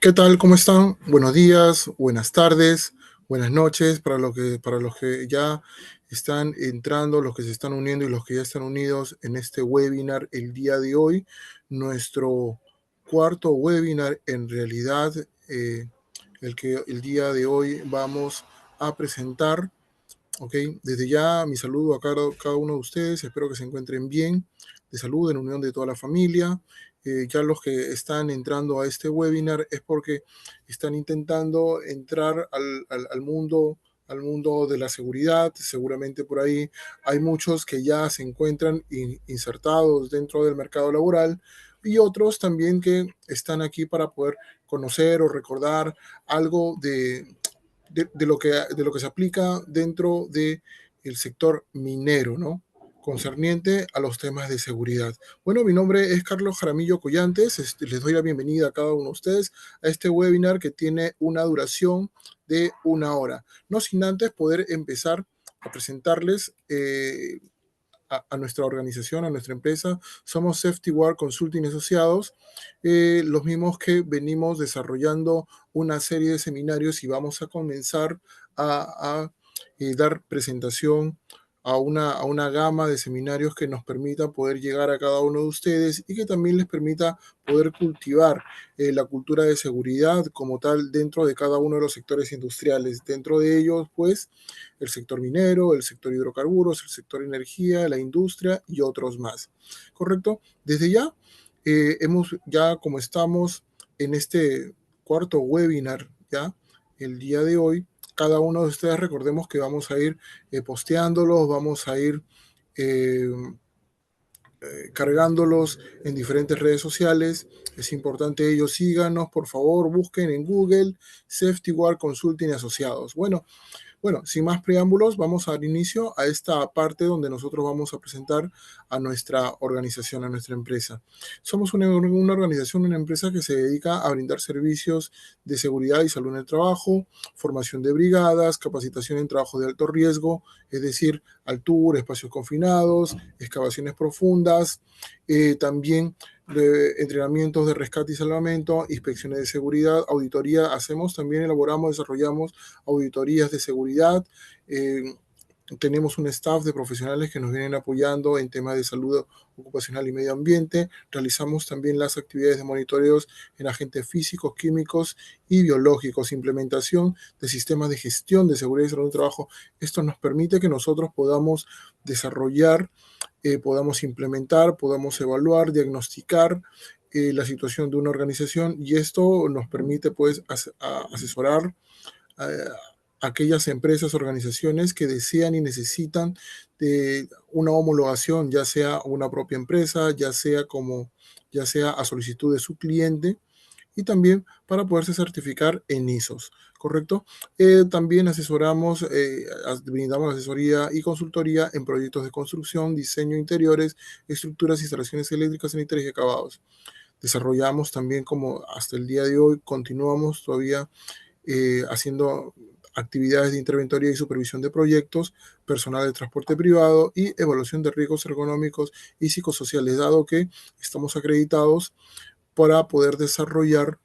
¿Qué tal? ¿Cómo están? Buenos días, buenas tardes, buenas noches para los que ya están entrando, los que se están uniendo y los que ya están unidos en este webinar el día de hoy. Nuestro cuarto webinar en realidad, el que el día de hoy vamos a presentar. Ok, desde ya mi saludo a cada uno de ustedes, espero que se encuentren bien, de salud, en unión de toda la familia. Ya los que están entrando a este webinar es porque están intentando entrar al mundo de la seguridad. Seguramente por ahí hay muchos que ya se encuentran insertados dentro del mercado laboral y otros también que están aquí para poder conocer o recordar algo de lo que se aplica dentro del sector minero, ¿no? Concerniente a los temas de seguridad. Bueno, mi nombre es Carlos Jaramillo Collantes. Les doy la bienvenida a cada uno de ustedes a este webinar que tiene una duración de 1 hora. No sin antes poder empezar a presentarles a nuestra organización, a nuestra empresa. Somos Safety Guard Consulting Asociados, los mismos que venimos desarrollando una serie de seminarios y vamos a comenzar a dar presentación a una gama de seminarios que nos permita poder llegar a cada uno de ustedes y que también les permita poder cultivar la cultura de seguridad como tal dentro de cada uno de los sectores industriales. Dentro de ellos, pues, el sector minero, el sector hidrocarburos, el sector energía, la industria y otros más. ¿Correcto? Desde ya, ya como estamos en este cuarto webinar, ya, el día de hoy, cada uno de ustedes recordemos que vamos a ir posteándolos, vamos a ir eh, cargándolos en diferentes redes sociales. Es importante ellos síganos, por favor, busquen en Google Safety Guard Consulting Asociados. Bueno, sin más preámbulos, vamos a dar inicio a esta parte donde nosotros vamos a presentar a nuestra organización, a nuestra empresa. Somos una organización, una empresa que se dedica a brindar servicios de seguridad y salud en el trabajo, formación de brigadas, capacitación en trabajo de alto riesgo, es decir, altura, espacios confinados, excavaciones profundas, también de entrenamientos de rescate y salvamento, inspecciones de seguridad, auditoría, hacemos, también elaboramos, desarrollamos auditorías de seguridad. Eh, Tenemos un staff de profesionales que nos vienen apoyando en temas de salud ocupacional y medio ambiente. Realizamos también las actividades de monitoreos en agentes físicos, químicos y biológicos, implementación de sistemas de gestión de seguridad y salud en el trabajo. Esto nos permite que nosotros podamos desarrollar, podamos implementar, podamos evaluar, diagnosticar la situación de una organización y esto nos permite pues asesorar a aquellas empresas, organizaciones que desean y necesitan de una homologación, ya sea una propia empresa, ya sea a solicitud de su cliente y también para poderse certificar en ISOs, ¿correcto? También brindamos asesoría y consultoría en proyectos de construcción, diseño de interiores, estructuras, instalaciones eléctricas, sanitarias y acabados. Desarrollamos también, como hasta el día de hoy, continuamos todavía haciendo actividades de interventoría y supervisión de proyectos, personal de transporte privado y evaluación de riesgos ergonómicos y psicosociales, dado que estamos acreditados para poder desarrollar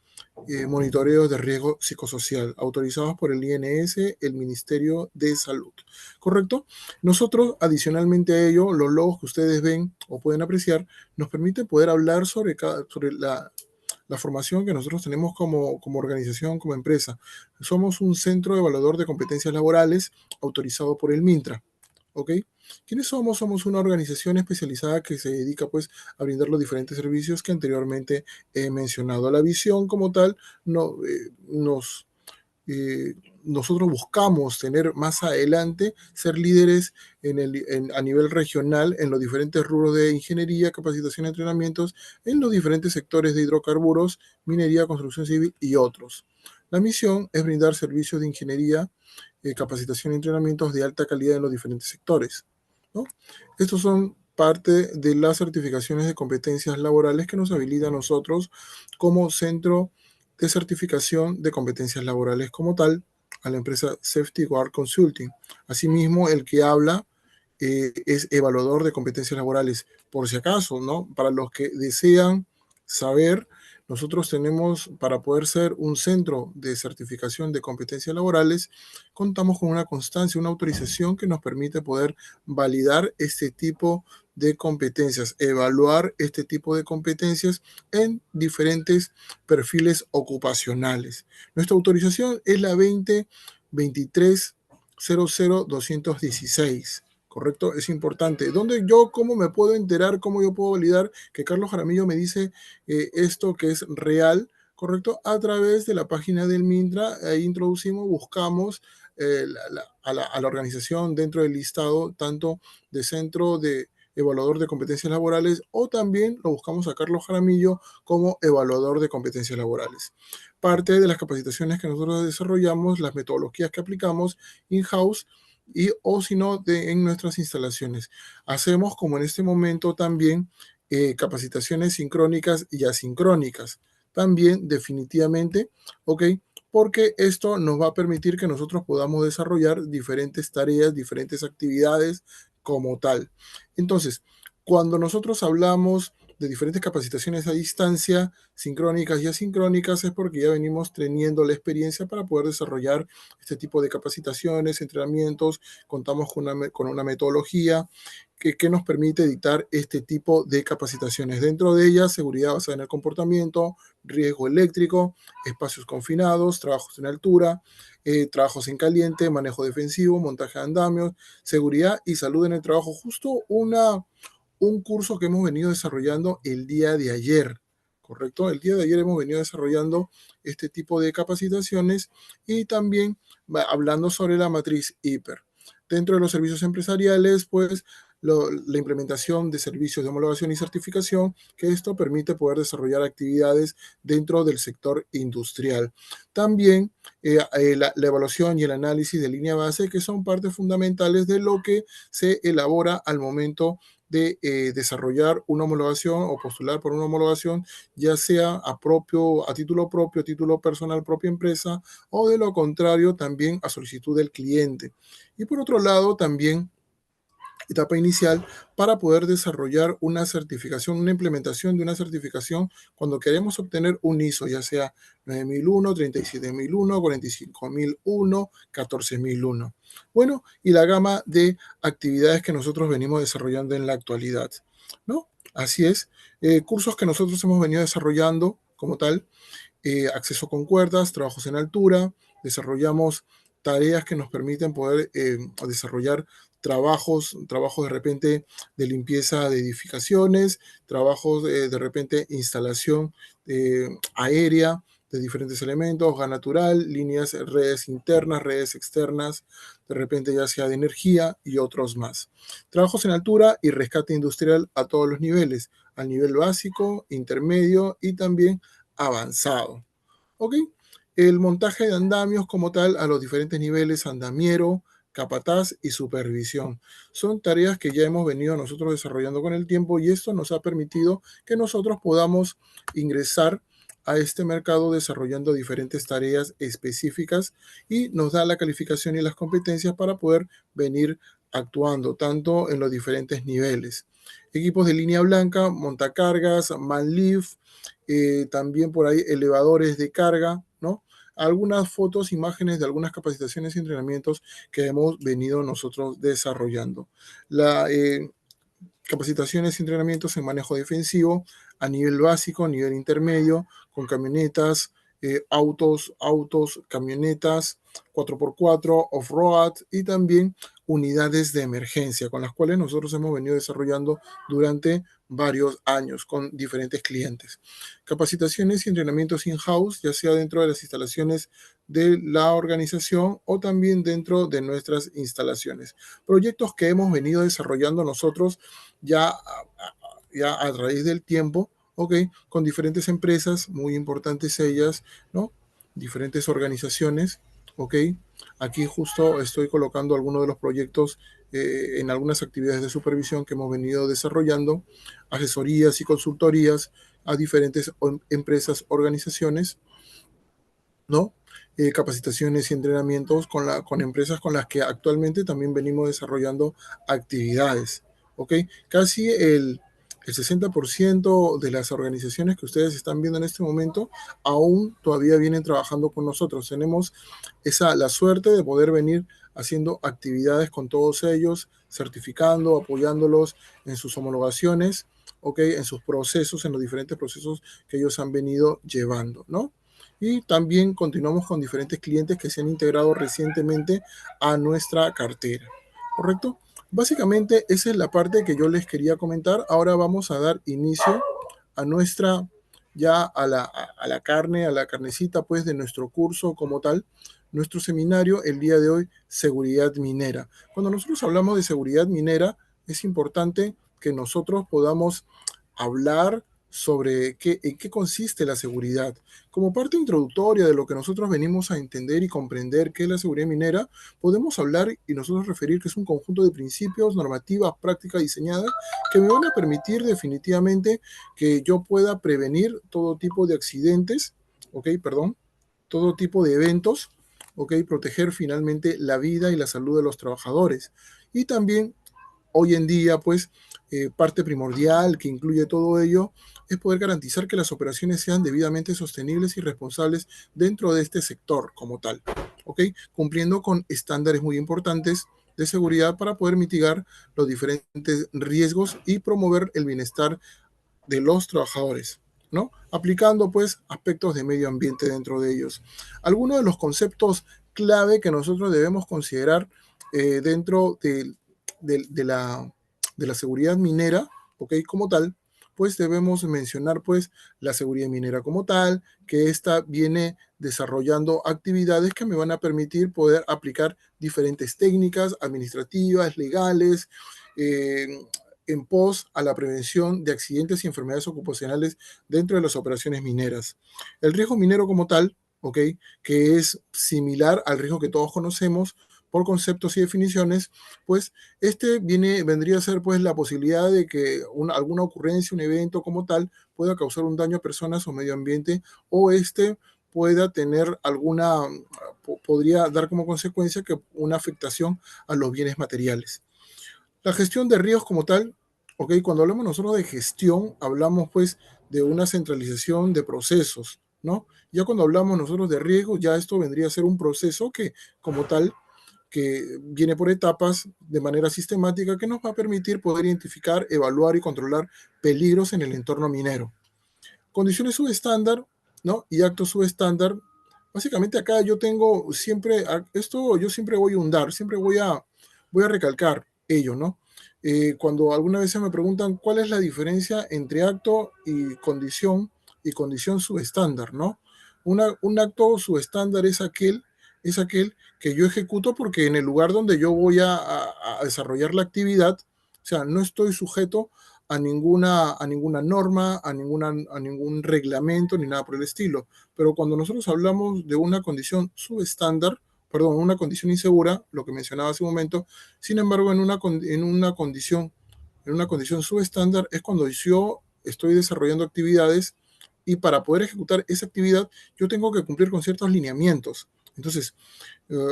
monitoreos de riesgo psicosocial autorizados por el INS, el Ministerio de Salud. ¿Correcto? Nosotros, adicionalmente a ello, los logos que ustedes ven o pueden apreciar, nos permiten poder hablar sobre la formación que nosotros tenemos como organización, como empresa. Somos un centro evaluador de competencias laborales autorizado por el MINTRA. ¿Ok? ¿Quiénes somos? Somos una organización especializada que se dedica pues a brindar los diferentes servicios que anteriormente he mencionado. La visión como tal no, eh, nosotros buscamos tener más adelante, ser líderes a nivel regional en los diferentes rubros de ingeniería, capacitación y entrenamientos en los diferentes sectores de hidrocarburos, minería, construcción civil y otros. La misión es brindar servicios de ingeniería, capacitación y entrenamientos de alta calidad en los diferentes sectores, ¿no? Estos son parte de las certificaciones de competencias laborales que nos habilita a nosotros como centro de certificación de competencias laborales como tal a la empresa Safety Guard Consulting. Asimismo, el que habla es evaluador de competencias laborales, por si acaso, ¿no? Para los que desean saber, nosotros tenemos, para poder ser un centro de certificación de competencias laborales, contamos con una constancia, una autorización que nos permite poder validar este tipo de competencias, evaluar este tipo de competencias en diferentes perfiles ocupacionales. Nuestra autorización es la 2023-00-216. ¿Correcto? Es importante. ¿Dónde yo, cómo me puedo enterar, cómo yo puedo validar que Carlos Jaramillo me dice esto que es real? ¿Correcto? A través de la página del Mintra, ahí introducimos, buscamos a la organización dentro del listado, tanto de centro de evaluador de competencias laborales, o también lo buscamos a Carlos Jaramillo como evaluador de competencias laborales. Parte de las capacitaciones que nosotros desarrollamos, las metodologías que aplicamos in-house, y o si no en nuestras instalaciones. Hacemos como en este momento también capacitaciones sincrónicas y asincrónicas. También definitivamente, ¿ok? Porque esto nos va a permitir que nosotros podamos desarrollar diferentes tareas, diferentes actividades como tal. Entonces, cuando nosotros hablamos de diferentes capacitaciones a distancia, sincrónicas y asincrónicas, es porque ya venimos teniendo la experiencia para poder desarrollar este tipo de capacitaciones, entrenamientos, contamos con una metodología que nos permite dictar este tipo de capacitaciones. Dentro de ellas, seguridad basada en el comportamiento, riesgo eléctrico, espacios confinados, trabajos en altura, trabajos en caliente, manejo defensivo, montaje de andamios, seguridad y salud en el trabajo. Justo un curso que hemos venido desarrollando el día de ayer, ¿correcto? El día de ayer hemos venido desarrollando este tipo de capacitaciones y también hablando sobre la matriz HIPER. Dentro de los servicios empresariales, pues la implementación de servicios de homologación y certificación, que esto permite poder desarrollar actividades dentro del sector industrial. También la evaluación y el análisis de línea base, que son partes fundamentales de lo que se elabora al momento de desarrollar una homologación o postular por una homologación, ya sea a título propio, a título personal, propia empresa, o de lo contrario también a solicitud del cliente. Y por otro lado, también etapa inicial para poder desarrollar una certificación, una implementación de una certificación cuando queremos obtener un ISO, ya sea 9001, 37001, 45001, 14001. Bueno, y la gama de actividades que nosotros venimos desarrollando en la actualidad, ¿no? Así es, cursos que nosotros hemos venido desarrollando como tal, acceso con cuerdas, trabajos en altura, desarrollamos tareas que nos permiten poder desarrollar trabajos de repente de limpieza de edificaciones, trabajos de repente instalación aérea de diferentes elementos, gas natural, líneas, redes internas, redes externas, de repente ya sea de energía y otros más. Trabajos en altura y rescate industrial a todos los niveles, al nivel básico, intermedio y también avanzado. ¿Ok? El montaje de andamios como tal a los diferentes niveles, andamiero, capataz y supervisión. Son tareas que ya hemos venido nosotros desarrollando con el tiempo y esto nos ha permitido que nosotros podamos ingresar a este mercado desarrollando diferentes tareas específicas y nos da la calificación y las competencias para poder venir actuando tanto en los diferentes niveles. Equipos de línea blanca, montacargas, manlift, también por ahí elevadores de carga, ¿no? Algunas fotos, imágenes de algunas capacitaciones y entrenamientos que hemos venido nosotros desarrollando. La, capacitaciones y entrenamientos en manejo defensivo a nivel básico, a nivel intermedio, con camionetas, autos, camionetas 4x4, off-road y también unidades de emergencia, con las cuales nosotros hemos venido desarrollando durante varios años con diferentes clientes. Capacitaciones y entrenamientos in-house, ya sea dentro de las instalaciones de la organización o también dentro de nuestras instalaciones. Proyectos que hemos venido desarrollando nosotros ya, ya a través del tiempo, ¿ok? Con diferentes empresas, muy importantes ellas, ¿no? Diferentes organizaciones, ¿ok? Aquí justo estoy colocando algunos de los proyectos en algunas actividades de supervisión que hemos venido desarrollando, asesorías y consultorías a diferentes empresas, organizaciones, ¿no? Capacitaciones y entrenamientos con empresas con las que actualmente también venimos desarrollando actividades, ¿ok? Casi el 60% de las organizaciones que ustedes están viendo en este momento aún todavía vienen trabajando con nosotros. Tenemos la suerte de poder venir haciendo actividades con todos ellos, certificando, apoyándolos en sus homologaciones, ¿ok? En sus procesos, en los diferentes procesos que ellos han venido llevando, ¿no? Y también continuamos con diferentes clientes que se han integrado recientemente a nuestra cartera, ¿correcto? Básicamente esa es la parte que yo les quería comentar. Ahora vamos a dar inicio a nuestra, ya a la carne, a la carnecita pues de nuestro curso como tal, nuestro seminario el día de hoy, seguridad minera. Cuando nosotros hablamos de seguridad minera, es importante que nosotros podamos hablar sobre en qué consiste la seguridad. Como parte introductoria de lo que nosotros venimos a entender y comprender qué es la seguridad minera, podemos hablar y nosotros referir que es un conjunto de principios, normativas, prácticas diseñadas que me van a permitir definitivamente que yo pueda prevenir todo tipo de accidentes, ¿ok? Perdón, todo tipo de eventos, ¿ok? Proteger finalmente la vida y la salud de los trabajadores. Y también hoy en día, pues, parte primordial que incluye todo ello es poder garantizar que las operaciones sean debidamente sostenibles y responsables dentro de este sector como tal, ¿ok? Cumpliendo con estándares muy importantes de seguridad para poder mitigar los diferentes riesgos y promover el bienestar de los trabajadores, ¿no? Aplicando pues aspectos de medio ambiente dentro de ellos. Algunos de los conceptos clave que nosotros debemos considerar dentro de la seguridad minera, ¿ok? Como tal, pues debemos mencionar pues la seguridad minera como tal, que esta viene desarrollando actividades que me van a permitir poder aplicar diferentes técnicas administrativas, legales, eh, en pos a la prevención de accidentes y enfermedades ocupacionales dentro de las operaciones mineras. El riesgo minero como tal, ¿ok? Que es similar al riesgo que todos conocemos por conceptos y definiciones, pues vendría a ser pues la posibilidad de que alguna ocurrencia, un evento como tal, pueda causar un daño a personas o medio ambiente, o pueda tener podría dar como consecuencia que una afectación a los bienes materiales. La gestión de ríos como tal, ok, cuando hablamos nosotros de gestión, hablamos pues de una centralización de procesos, ¿no? Ya cuando hablamos nosotros de riesgo, ya esto vendría a ser un proceso que como tal, que viene por etapas de manera sistemática que nos va a permitir poder identificar, evaluar y controlar peligros en el entorno minero. Condiciones subestándar, ¿no? Y actos subestándar. Básicamente acá yo tengo siempre, esto yo siempre voy a hundar, siempre voy a recalcar ello, ¿no? Cuando alguna vez se me preguntan cuál es la diferencia entre acto y condición subestándar, ¿no? Un acto subestándar es aquel que yo ejecuto porque en el lugar donde yo voy a desarrollar la actividad, o sea, no estoy sujeto a ninguna norma, a ningún reglamento ni nada por el estilo. Pero cuando nosotros hablamos de una condición subestándar, perdón, una condición insegura, lo que mencionaba hace un momento, sin embargo, en una condición subestándar es cuando yo estoy desarrollando actividades y para poder ejecutar esa actividad yo tengo que cumplir con ciertos lineamientos. Entonces,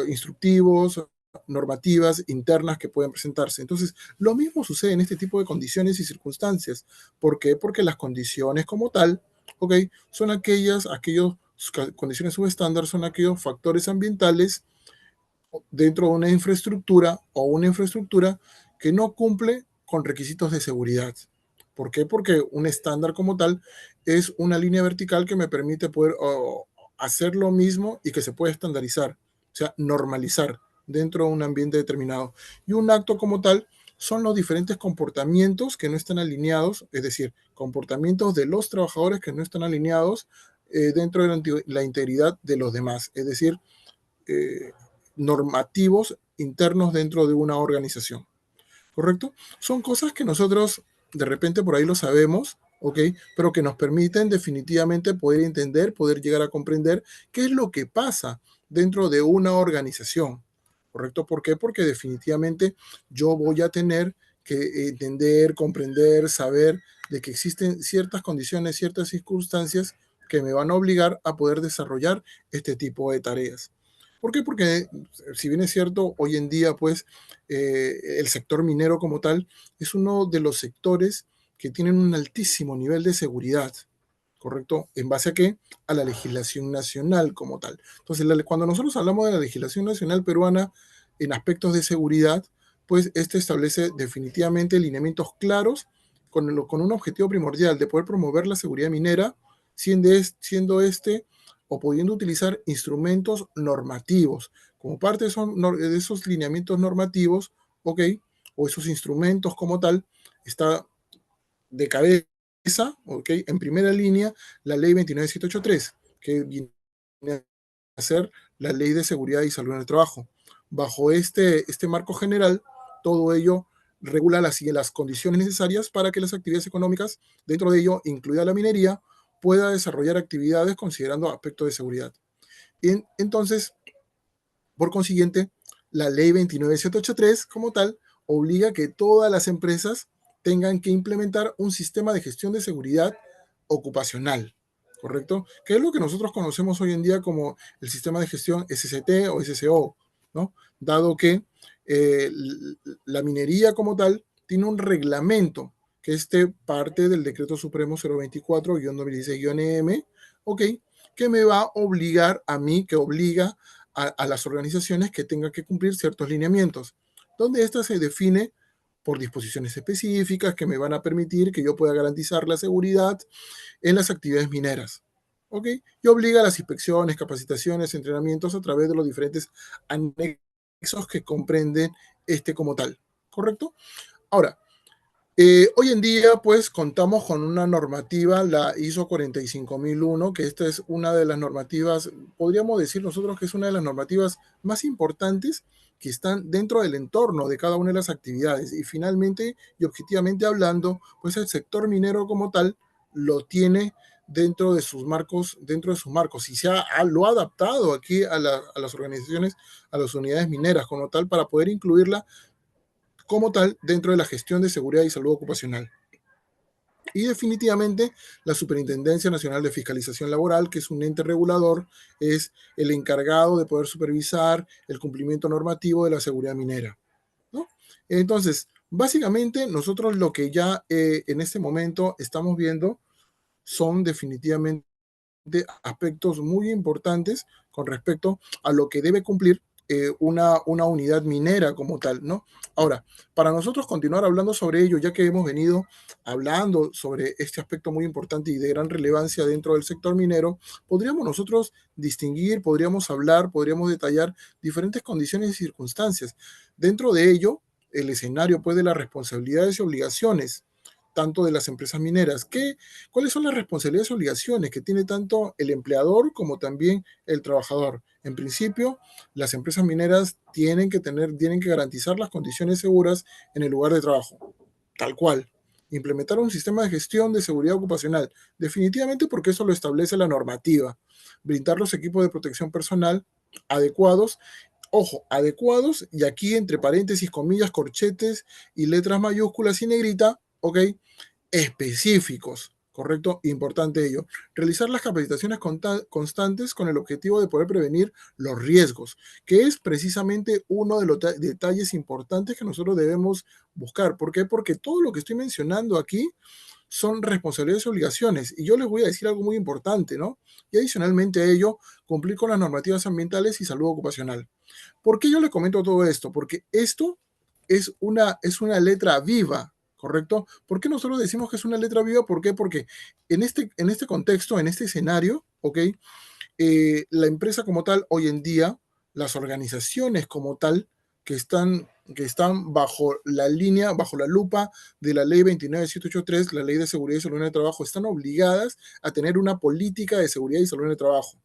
instructivos, normativas internas que pueden presentarse. Entonces, lo mismo sucede en este tipo de condiciones y circunstancias. ¿Por qué? Porque las condiciones como tal, ¿ok? Son aquellos condiciones subestándar son aquellos factores ambientales dentro de una infraestructura o una infraestructura que no cumple con requisitos de seguridad. ¿Por qué? Porque un estándar como tal es una línea vertical que me permite poder hacer lo mismo y que se puede estandarizar, o sea, normalizar dentro de un ambiente determinado. Y un acto como tal son los diferentes comportamientos que no están alineados, es decir, comportamientos de los trabajadores que no están alineados dentro de la integridad de los demás, es decir, eh, normativos internos dentro de una organización, ¿correcto? Son cosas que nosotros de repente por ahí lo sabemos, ¿ok? Pero que nos permiten definitivamente poder entender, poder llegar a comprender qué es lo que pasa dentro de una organización, ¿correcto? ¿Por qué? Porque definitivamente yo voy a tener que entender, comprender, saber de que existen ciertas condiciones, ciertas circunstancias que me van a obligar a poder desarrollar este tipo de tareas. ¿Por qué? Porque si bien es cierto, hoy en día, pues, el sector minero como tal es uno de los sectores que tienen un altísimo nivel de seguridad, ¿correcto? ¿En base a qué? A la legislación nacional como tal. Entonces, cuando nosotros hablamos de la legislación nacional peruana en aspectos de seguridad, pues este establece definitivamente lineamientos claros con un objetivo primordial de poder promover la seguridad minera, siendo este o pudiendo utilizar instrumentos normativos. Como parte de esos lineamientos normativos, ¿ok? O esos instrumentos como tal, está de cabeza, ¿ok? En primera línea, la ley 29783, que viene a ser la ley de seguridad y salud en el trabajo. Bajo este marco general, todo ello regula las condiciones necesarias para que las actividades económicas, dentro de ello, incluida la minería, pueda desarrollar actividades considerando aspectos de seguridad. Y entonces, por consiguiente, la ley 29783 como tal obliga a que todas las empresas tengan que implementar un sistema de gestión de seguridad ocupacional, ¿correcto? Que es lo que nosotros conocemos hoy en día como el sistema de gestión SCT o SCO, ¿no? Dado que eh, la minería como tal tiene un reglamento que parte del decreto supremo 024-2016-EM, ¿ok? Que me va a obligar a mí, que obliga a las organizaciones que tengan que cumplir ciertos lineamientos, donde esta se define por disposiciones específicas que me van a permitir que yo pueda garantizar la seguridad en las actividades mineras. ¿Ok? Y obliga a las inspecciones, capacitaciones, entrenamientos a través de los diferentes anexos que comprenden como tal. ¿Correcto? Ahora, hoy en día, pues, contamos con una normativa, la ISO 45001, que esta es una de las normativas, podríamos decir nosotros que es una de las normativas más importantes que están dentro del entorno de cada una de las actividades. Y finalmente, y objetivamente hablando, pues el sector minero como tal lo tiene dentro de sus marcos, y lo ha adaptado aquí a las organizaciones, a las unidades mineras como tal, para poder incluirla como tal dentro de la gestión de seguridad y salud ocupacional. Y definitivamente la Superintendencia Nacional de Fiscalización Laboral, que es un ente regulador, es el encargado de poder supervisar el cumplimiento normativo de la seguridad minera, ¿no? Entonces, básicamente nosotros lo que ya en este momento estamos viendo son definitivamente aspectos muy importantes con respecto a lo que debe cumplir una unidad minera como tal, ¿no? Ahora, para nosotros continuar hablando sobre ello, ya que hemos venido hablando sobre este aspecto muy importante y de gran relevancia dentro del sector minero, podríamos nosotros distinguir, podríamos hablar, podríamos detallar diferentes condiciones y circunstancias. Dentro de ello, el escenario pues de las responsabilidades y obligaciones tanto de las empresas mineras. ¿Cuáles son las responsabilidades y obligaciones que tiene tanto el empleador como también el trabajador? En principio, las empresas mineras tienen que garantizar las condiciones seguras en el lugar de trabajo, tal cual. Implementar un sistema de gestión de seguridad ocupacional, definitivamente porque eso lo establece la normativa. Brindar los equipos de protección personal adecuados, ojo, adecuados, y aquí entre paréntesis, comillas, corchetes y letras mayúsculas y negrita, ¿ok? Específicos, ¿correcto? Importante ello. Realizar las capacitaciones constantes con el objetivo de poder prevenir los riesgos, que es precisamente uno de los detalles importantes que nosotros debemos buscar. ¿Por qué? Porque todo lo que estoy mencionando aquí son responsabilidades y obligaciones. Y yo les voy a decir algo muy importante, ¿no? Y adicionalmente a ello, cumplir con las normativas ambientales y salud ocupacional. ¿Por qué yo le comento todo esto? Porque esto es una letra viva, ¿correcto? ¿Por qué nosotros decimos que es una letra viva? ¿Por qué? Porque en este contexto, en este escenario, ¿ok? La empresa como tal, hoy en día, las organizaciones como tal, que están bajo la línea, bajo la lupa de la ley 29783, la ley de seguridad y salud en el trabajo, están obligadas a tener una política de seguridad y salud en el trabajo.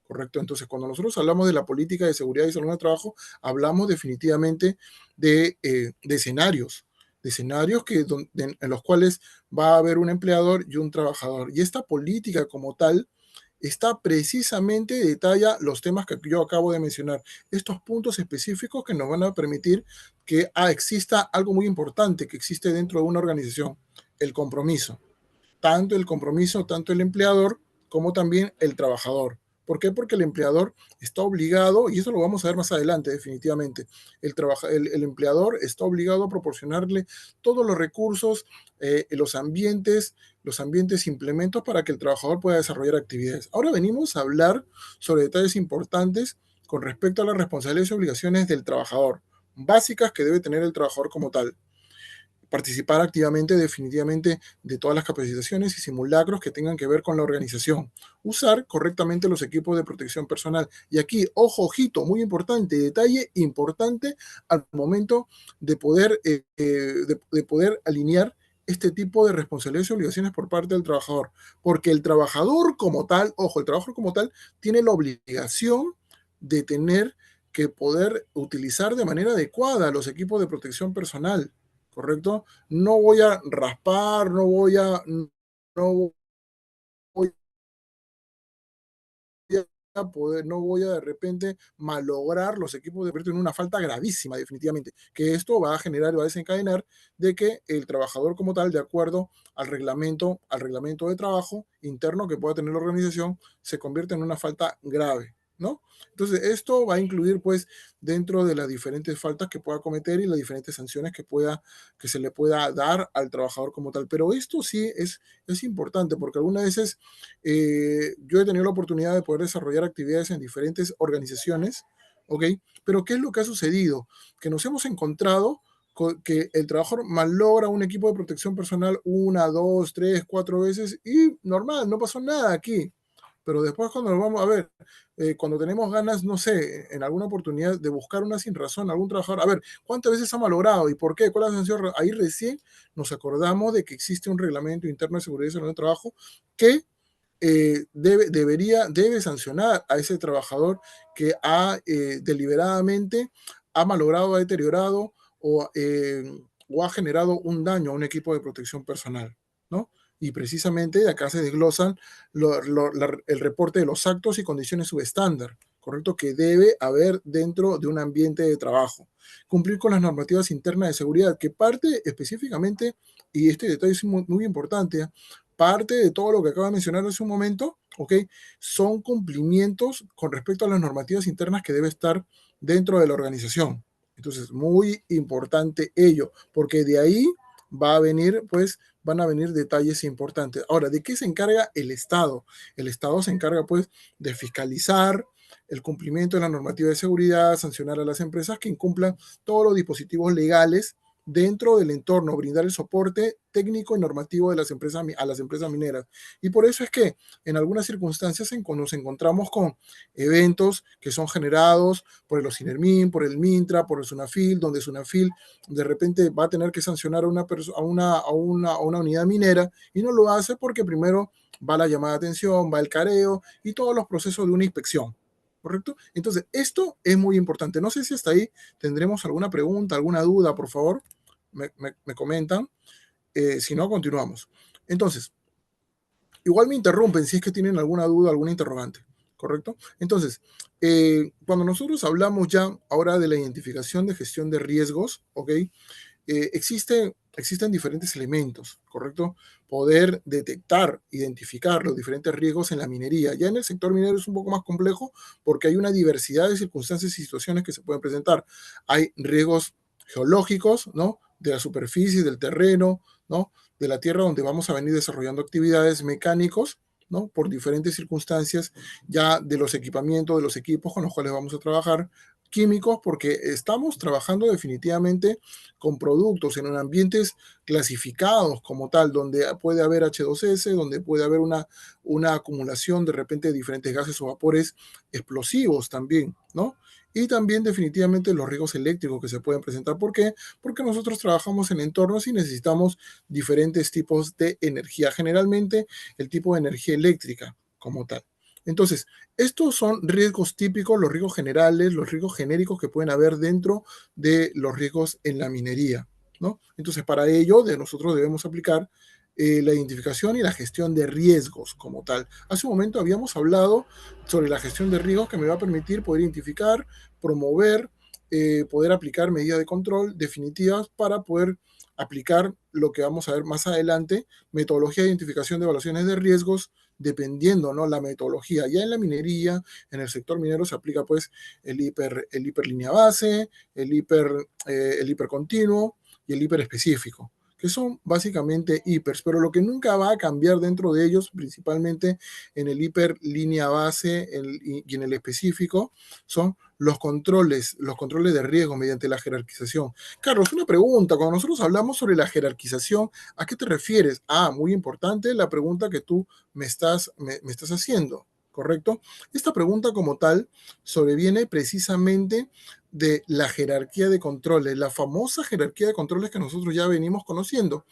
¿Correcto? Entonces, cuando nosotros hablamos de la política de seguridad y salud en el trabajo, hablamos definitivamente de escenarios en los cuales va a haber un empleador y un trabajador. Y esta política como tal está precisamente, detalla los temas que yo acabo de mencionar, estos puntos específicos que nos van a permitir que exista algo muy importante que existe dentro de una organización, el compromiso. Tanto el compromiso, tanto el empleador como también el trabajador. ¿Por qué? Porque el empleador está obligado, y eso lo vamos a ver más adelante definitivamente, el empleador está obligado a proporcionarle todos los recursos, los ambientes, implementos para que el trabajador pueda desarrollar actividades. Ahora venimos a hablar sobre detalles importantes con respecto a las responsabilidades y obligaciones del trabajador, básicas que debe tener el trabajador como tal. Participar activamente definitivamente de todas las capacitaciones y simulacros que tengan que ver con la organización. Usar correctamente los equipos de protección personal. Y aquí, ojo, ojito, muy importante, detalle importante al momento de poder, de poder alinear este tipo de responsabilidades y obligaciones por parte del trabajador. Porque el trabajador como tal, ojo, el trabajador como tal tiene la obligación de tener que poder utilizar de manera adecuada los equipos de protección personal. ¿Correcto? No voy a raspar, no voy a poder, no voy a de repente malograr los equipos de proyecto en una falta gravísima, definitivamente, que esto va a generar, va a desencadenar de que el trabajador como tal, de acuerdo al reglamento de trabajo interno que pueda tener la organización, se convierte en una falta grave, ¿no? Entonces, esto va a incluir, pues, dentro de las diferentes faltas que pueda cometer y las diferentes sanciones que se le pueda dar al trabajador como tal. Pero esto sí es importante porque algunas veces yo he tenido la oportunidad de poder desarrollar actividades en diferentes organizaciones, ¿ok? Pero ¿qué es lo que ha sucedido? Que nos hemos encontrado que el trabajador malogra un equipo de protección personal una, dos, tres, cuatro veces y normal, no pasó nada aquí. Pero después cuando nos vamos a ver, cuando tenemos ganas, no sé, en alguna oportunidad de buscar una sin razón, algún trabajador, a ver, ¿cuántas veces ha malogrado y por qué? ¿Cuál es la sanción? Ahí recién nos acordamos de que existe un reglamento interno de seguridad y salud de trabajo que debe sancionar a ese trabajador que deliberadamente ha malogrado, ha deteriorado o ha generado un daño a un equipo de protección personal, ¿no? Y precisamente de acá se desglosan el reporte de los actos y condiciones subestándar, ¿correcto? Que debe haber dentro de un ambiente de trabajo. Cumplir con las normativas internas de seguridad, que parte específicamente, y este detalle es muy, muy importante, parte de todo lo que acabo de mencionar hace un momento, ¿ok? Son cumplimientos con respecto a las normativas internas que debe estar dentro de la organización. Entonces, muy importante ello, porque de ahí va a venir, pues, van a venir detalles importantes. Ahora, ¿de qué se encarga el Estado? El Estado se encarga, pues, de fiscalizar el cumplimiento de la normativa de seguridad, sancionar a las empresas que incumplan todos los dispositivos legales dentro del entorno, brindar el soporte técnico y normativo de a las empresas mineras. Y por eso es que en algunas circunstancias nos encontramos con eventos que son generados por el OSINERMIN, por el MINTRA, por el SUNAFIL, donde SUNAFIL de repente va a tener que sancionar a una unidad minera y no lo hace porque primero va la llamada de atención, va el careo y todos los procesos de una inspección. ¿Correcto? Entonces, esto es muy importante. No sé si hasta ahí tendremos alguna pregunta, alguna duda, por favor me comentan. Si no, continuamos. Entonces, igual me interrumpen si es que tienen alguna duda, alguna interrogante, ¿correcto? Entonces, cuando nosotros hablamos ya ahora de la identificación de gestión de riesgos, ¿ok? Existen diferentes elementos, ¿correcto? Poder detectar, identificar los diferentes riesgos en la minería. Ya en el sector minero es un poco más complejo porque hay una diversidad de circunstancias y situaciones que se pueden presentar. Hay riesgos geológicos, ¿no? De la superficie, del terreno, ¿no? De la tierra donde vamos a venir desarrollando actividades mecánicos, ¿no? Por diferentes circunstancias ya de los equipamientos, de los equipos con los cuales vamos a trabajar, químicos, porque estamos trabajando definitivamente con productos en ambientes clasificados como tal, donde puede haber H2S, donde puede haber una acumulación de repente de diferentes gases o vapores explosivos también, ¿no? Y también definitivamente los riesgos eléctricos que se pueden presentar. ¿Por qué? Porque nosotros trabajamos en entornos y necesitamos diferentes tipos de energía, generalmente el tipo de energía eléctrica como tal. Entonces, estos son riesgos típicos, los riesgos generales, los riesgos genéricos que pueden haber dentro de los riesgos en la minería, ¿no? Entonces, para ello, nosotros debemos aplicar la identificación y la gestión de riesgos como tal. Hace un momento habíamos hablado sobre la gestión de riesgos que me va a permitir poder identificar, promover, poder aplicar medidas de control definitivas para poder aplicar lo que vamos a ver más adelante, metodología de identificación de evaluaciones de riesgos, dependiendo, ¿no? La metodología. Ya en la minería, en el sector minero se aplica pues el hiper línea base, el hiper continuo y el hiper específico, que son básicamente hipers, pero lo que nunca va a cambiar dentro de ellos, principalmente en el hiper línea base y en el específico, son los controles de riesgo mediante la jerarquización. Carlos, una pregunta, cuando nosotros hablamos sobre la jerarquización, ¿a qué te refieres? Ah, muy importante la pregunta que tú me estás haciendo, ¿correcto? Esta pregunta como tal sobreviene precisamente de la jerarquía de controles, la famosa jerarquía de controles que nosotros ya venimos conociendo.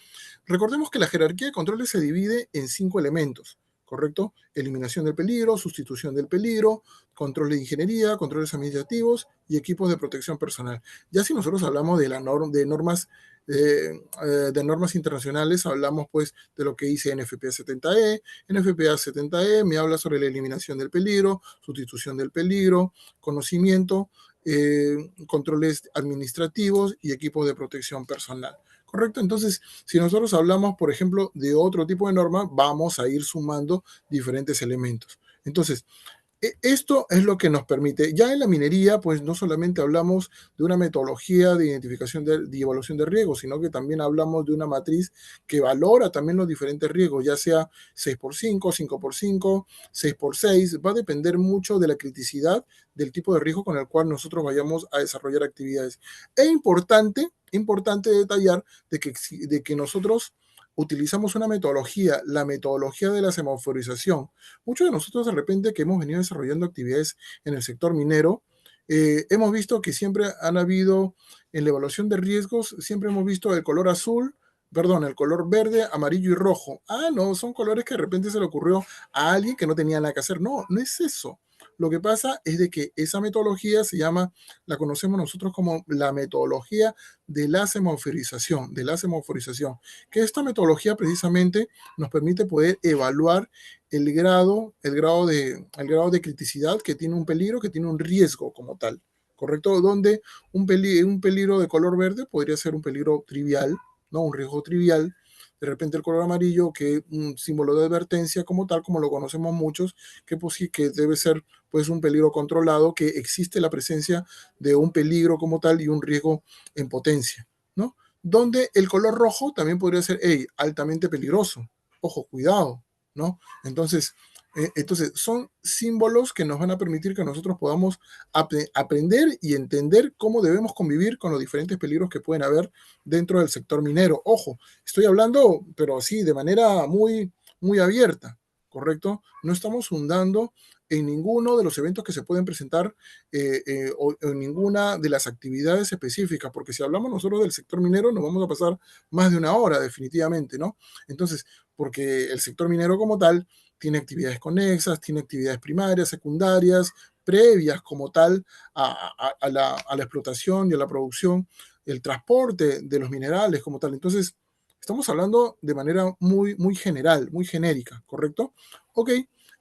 Recordemos que la jerarquía de controles se divide en 5 elementos, ¿correcto? Eliminación del peligro, sustitución del peligro, control de ingeniería, controles administrativos y equipos de protección personal. Ya si nosotros hablamos de normas internacionales, hablamos pues de lo que dice NFPA 70E. NFPA 70E me habla sobre la eliminación del peligro, sustitución del peligro, conocimiento, controles administrativos y equipos de protección personal. ¿Correcto? Entonces, si nosotros hablamos, por ejemplo, de otro tipo de norma, vamos a ir sumando diferentes elementos. Entonces, esto es lo que nos permite. Ya en la minería, pues no solamente hablamos de una metodología de identificación de evaluación de riesgos, sino que también hablamos de una matriz que valora también los diferentes riesgos, ya sea 6x5, 5x5, 6x6. Va a depender mucho de la criticidad del tipo de riesgo con el cual nosotros vayamos a desarrollar actividades. Es importante detallar de que nosotros utilizamos una metodología, la metodología de la semaforización. Muchos de nosotros de repente que hemos venido desarrollando actividades en el sector minero, hemos visto que siempre han habido, en la evaluación de riesgos, siempre hemos visto el color azul, perdón, el color verde, amarillo y rojo. Ah, no, son colores que de repente se le ocurrió a alguien que no tenía nada que hacer. No, no es eso. Lo que pasa es de que esa metodología la conocemos nosotros como la metodología de la semaforización, que esta metodología precisamente nos permite poder evaluar el grado de criticidad que tiene un peligro, que tiene un riesgo como tal, ¿correcto? Donde un peligro de color verde podría ser un peligro trivial, ¿no? Un riesgo trivial. De repente el color amarillo, que es un símbolo de advertencia como tal, como lo conocemos muchos, que debe ser pues un peligro controlado, que existe la presencia de un peligro como tal y un riesgo en potencia, ¿no? Donde el color rojo también podría ser, hey, altamente peligroso, ojo, cuidado, ¿no? Entonces, son símbolos que nos van a permitir que nosotros podamos aprender y entender cómo debemos convivir con los diferentes peligros que pueden haber dentro del sector minero. Ojo, estoy hablando, pero así, de manera muy, muy abierta, ¿correcto? No estamos hundando en ninguno de los eventos que se pueden presentar o en ninguna de las actividades específicas, porque si hablamos nosotros del sector minero nos vamos a pasar más de una hora definitivamente, ¿no? Entonces, porque el sector minero como tal tiene actividades conexas, tiene actividades primarias, secundarias, previas como tal a la explotación y a la producción, el transporte de los minerales como tal. Entonces, estamos hablando de manera muy, muy general, muy genérica, ¿correcto? Ok,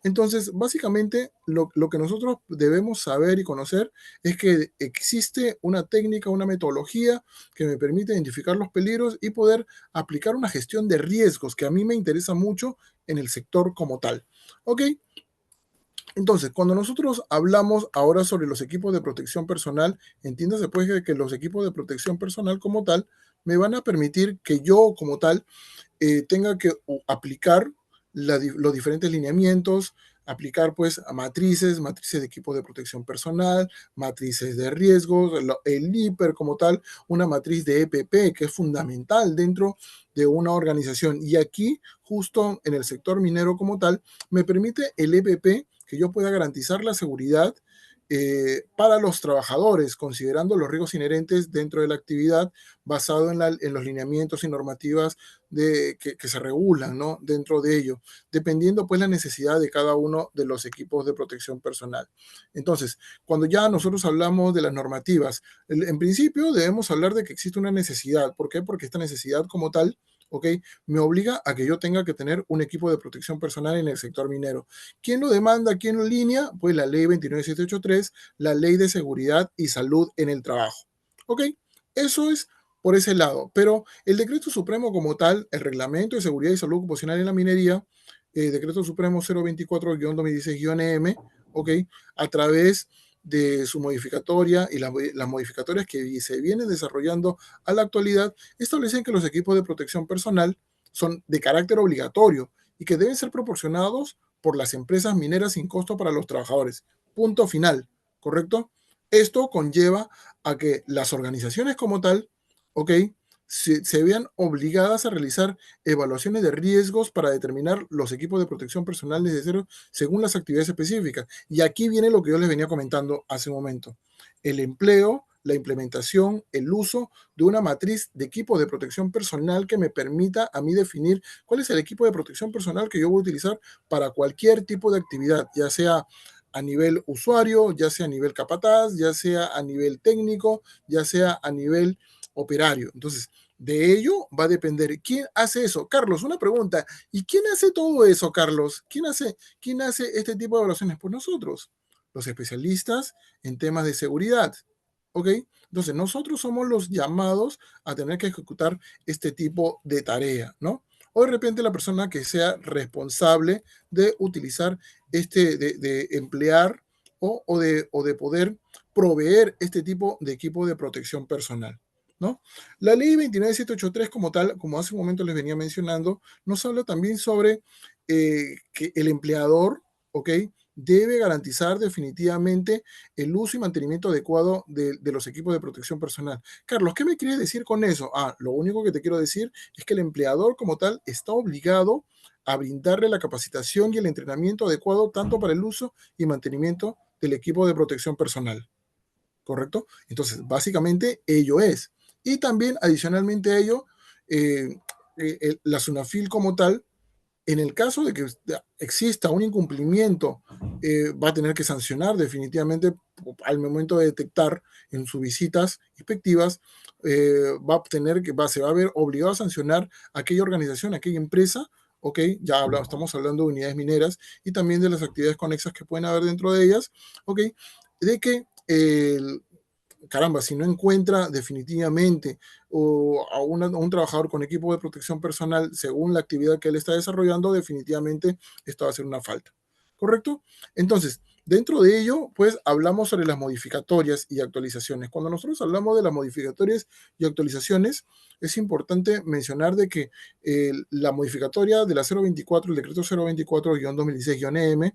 entonces, básicamente, lo que nosotros debemos saber y conocer es que existe una técnica, una metodología que me permite identificar los peligros y poder aplicar una gestión de riesgos que a mí me interesa mucho en el sector como tal. ¿Ok? Entonces, cuando nosotros hablamos ahora sobre los equipos de protección personal, entiéndase pues que los equipos de protección personal como tal me van a permitir que yo como tal tenga que aplicar los diferentes lineamientos, aplicar pues a matrices de equipo de protección personal, matrices de riesgos, el hiper como tal, una matriz de EPP que es fundamental dentro de una organización. Y aquí, justo en el sector minero como tal, me permite el EPP que yo pueda garantizar la seguridad para los trabajadores, considerando los riesgos inherentes dentro de la actividad, basado en los lineamientos y normativas que se regulan, ¿no? Dentro de ello, dependiendo pues la necesidad de cada uno de los equipos de protección personal. Entonces, cuando ya nosotros hablamos de las normativas, en principio debemos hablar de que existe una necesidad. ¿Por qué? Porque esta necesidad como tal, ¿ok? Me obliga a que yo tenga que tener un equipo de protección personal en el sector minero. ¿Quién lo demanda? ¿Quién lo línea? Pues la ley 29783, la ley de seguridad y salud en el trabajo. ¿Ok? Eso es por ese lado. Pero el decreto supremo como tal, el reglamento de seguridad y salud ocupacional en la minería, decreto supremo 024-2016-M, ¿ok? A través de su modificatoria y las modificatorias que se vienen desarrollando a la actualidad, establecen que los equipos de protección personal son de carácter obligatorio y que deben ser proporcionados por las empresas mineras sin costo para los trabajadores. Punto final, ¿correcto? Esto conlleva a que las organizaciones como tal, ¿ok? Se vean obligadas a realizar evaluaciones de riesgos para determinar los equipos de protección personal necesarios según las actividades específicas. Y aquí viene lo que yo les venía comentando hace un momento. El empleo, la implementación, el uso de una matriz de equipo de protección personal que me permita a mí definir cuál es el equipo de protección personal que yo voy a utilizar para cualquier tipo de actividad, ya sea a nivel usuario, ya sea a nivel capataz, ya sea a nivel técnico, ya sea a nivel operario. Entonces, de ello va a depender quién hace eso. Carlos, una pregunta. ¿Y quién hace todo eso, Carlos? Quién hace este tipo de evaluaciones? Pues nosotros, los especialistas en temas de seguridad. ¿Ok? Entonces, nosotros somos los llamados a tener que ejecutar este tipo de tarea, ¿no? O de repente la persona que sea responsable de utilizar de emplear o de poder proveer este tipo de equipo de protección personal, ¿no? La ley 29783 como tal, como hace un momento les venía mencionando, nos habla también sobre que el empleador, ¿ok? Debe garantizar definitivamente el uso y mantenimiento adecuado de los equipos de protección personal. Carlos, ¿qué me quieres decir con eso? Lo único que te quiero decir es que el empleador como tal está obligado a brindarle la capacitación y el entrenamiento adecuado tanto para el uso y mantenimiento del equipo de protección personal. ¿Correcto? Entonces, básicamente ello es. Y también, adicionalmente a ello, la SUNAFIL como tal, en el caso de que exista un incumplimiento, va a tener que sancionar definitivamente al momento de detectar en sus visitas inspectivas, se va a ver obligado a sancionar a aquella organización, a aquella empresa, ¿ok? Estamos hablando de unidades mineras y también de las actividades conexas que pueden haber dentro de ellas, ¿ok? De que caramba, si no encuentra definitivamente a un trabajador con equipo de protección personal según la actividad que él está desarrollando, definitivamente esto va a ser una falta. ¿Correcto? Entonces, dentro de ello, pues hablamos sobre las modificatorias y actualizaciones. Cuando nosotros hablamos de las modificatorias y actualizaciones, es importante mencionar de que la modificatoria de la 024, el decreto 024-2016-EM,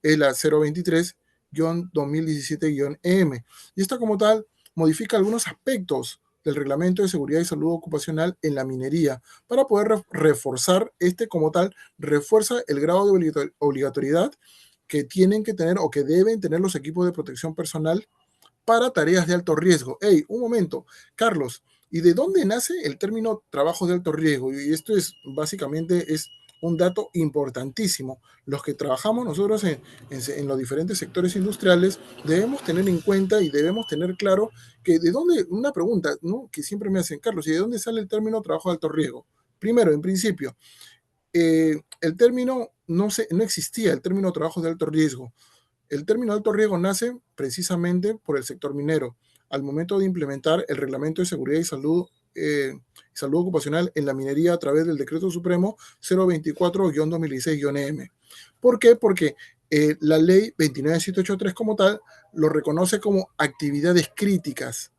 es la 023-2017-EM. Y esta como tal modifica algunos aspectos del Reglamento de Seguridad y Salud Ocupacional en la minería para poder reforzar como tal, refuerza el grado de obligatoriedad que tienen que tener o que deben tener los equipos de protección personal para tareas de alto riesgo. Hey, un momento, Carlos, ¿y de dónde nace el término trabajo de alto riesgo? Y esto es básicamente es un dato importantísimo. Los que trabajamos nosotros en los diferentes sectores industriales debemos tener en cuenta y debemos tener claro que de dónde, una pregunta, ¿no? Que siempre me hacen, Carlos, ¿y de dónde sale el término trabajo de alto riesgo? Primero, en principio, el término no existía, el término trabajo de alto riesgo. El término alto riesgo nace precisamente por el sector minero, al momento de implementar el Reglamento de Seguridad y Salud Ocupacional en la minería a través del Decreto Supremo 024-2016-M. ¿Por qué? Porque la ley 29783 como tal lo reconoce como actividades críticas.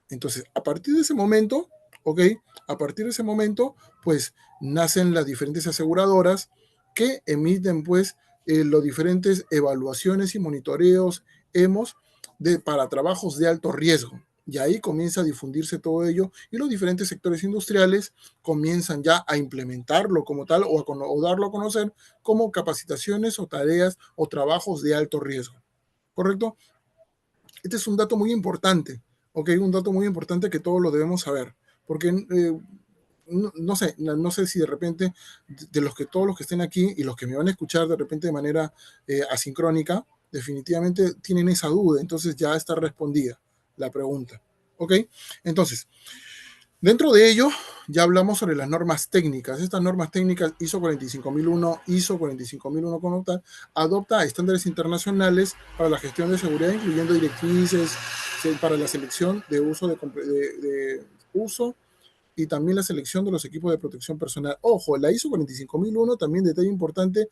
Entonces, a partir de ese momento, ¿ok? A partir de ese momento, pues nacen las diferentes aseguradoras que emiten, pues, los diferentes evaluaciones y monitoreos para trabajos de alto riesgo. Y ahí comienza a difundirse todo ello y los diferentes sectores industriales comienzan ya a implementarlo como tal o darlo a conocer como capacitaciones o tareas o trabajos de alto riesgo. ¿Correcto? Este es un dato muy importante, ¿ok? Un dato muy importante que todos lo debemos saber, porque no sé si de repente todos los que estén aquí y los que me van a escuchar de repente de manera asincrónica, definitivamente tienen esa duda, entonces ya está respondida la pregunta, ¿ok? Entonces, dentro de ello, ya hablamos sobre las normas técnicas. Estas normas técnicas ISO 45001, ISO 45001 como tal, adopta estándares internacionales para la gestión de seguridad, incluyendo directrices para la selección de uso y también la selección de los equipos de protección personal. Ojo, la ISO 45001, también detalle importante,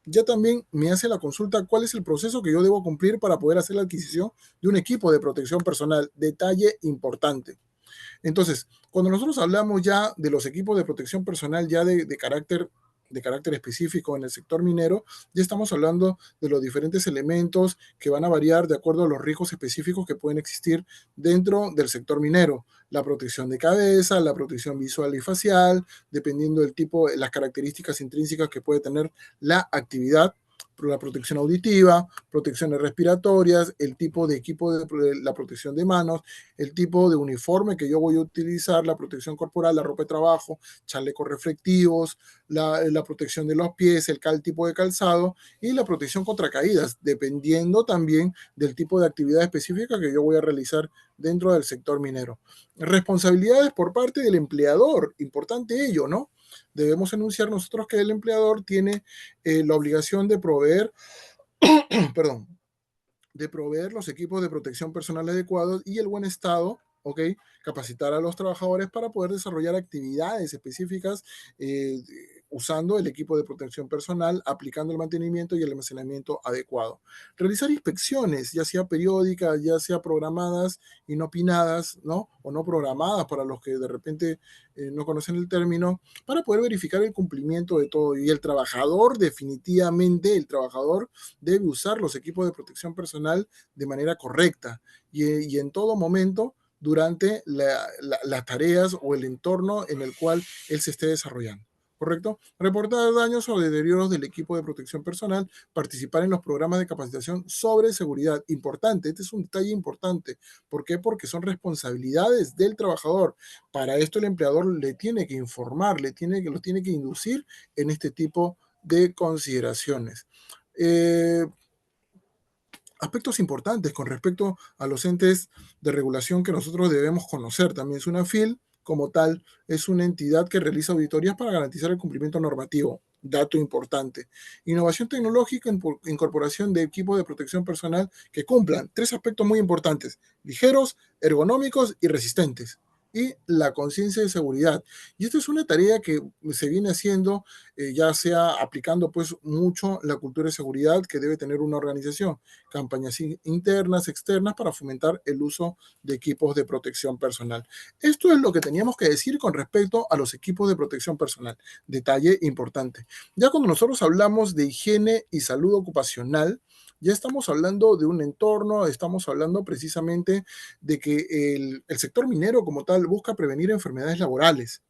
ya también me hace la consulta cuál es el proceso que yo debo cumplir para poder hacer la adquisición de un equipo de protección personal. Detalle importante. Entonces, cuando nosotros hablamos ya de los equipos de protección personal ya de carácter específico en el sector minero, ya estamos hablando de los diferentes elementos que van a variar de acuerdo a los riesgos específicos que pueden existir dentro del sector minero. La protección de cabeza, la protección visual y facial, dependiendo del tipo, las características intrínsecas que puede tener la actividad, la protección auditiva, protecciones respiratorias, el tipo de equipo de la protección de manos, el tipo de uniforme que yo voy a utilizar, la protección corporal, la ropa de trabajo, chalecos reflectivos, la protección de los pies, el tipo de calzado y la protección contra caídas, dependiendo también del tipo de actividad específica que yo voy a realizar dentro del sector minero. Responsabilidades por parte del empleador, importante ello, ¿no? Debemos enunciar nosotros que el empleador tiene la obligación de proveer, perdón, de proveer los equipos de protección personal adecuados y el buen estado, ¿ok? Capacitar a los trabajadores para poder desarrollar actividades específicas eh, usando el equipo de protección personal, aplicando el mantenimiento y el almacenamiento adecuado. Realizar inspecciones, ya sea periódicas, ya sea programadas, inopinadas, ¿no? O no programadas para los que de repente no conocen el término, para poder verificar el cumplimiento de todo. Y el trabajador, definitivamente, el trabajador debe usar los equipos de protección personal de manera correcta y en todo momento durante las tareas o el entorno en el cual él se esté desarrollando. ¿Correcto? Reportar daños o deterioros del equipo de protección personal, participar en los programas de capacitación sobre seguridad. Importante, este es un detalle importante. ¿Por qué? Porque son responsabilidades del trabajador. Para esto el empleador le tiene que informar, lo tiene que inducir en este tipo de consideraciones. Eh, Aspectos importantes con respecto a los entes de regulación que nosotros debemos conocer. También es una FIL, como tal, es una entidad que realiza auditorías para garantizar el cumplimiento normativo. Dato importante. Innovación tecnológica, incorporación de equipos de protección personal que cumplan tres aspectos muy importantes: ligeros, ergonómicos y resistentes. Y la conciencia de seguridad. Y esta es una tarea que se viene haciendo, ya sea aplicando pues mucho la cultura de seguridad que debe tener una organización, campañas internas, externas, para fomentar el uso de equipos de protección personal. Esto es lo que teníamos que decir con respecto a los equipos de protección personal. Detalle importante. Ya cuando nosotros hablamos de higiene y salud ocupacional, ya estamos hablando de un entorno, estamos hablando precisamente de que el sector minero como tal busca prevenir enfermedades laborales.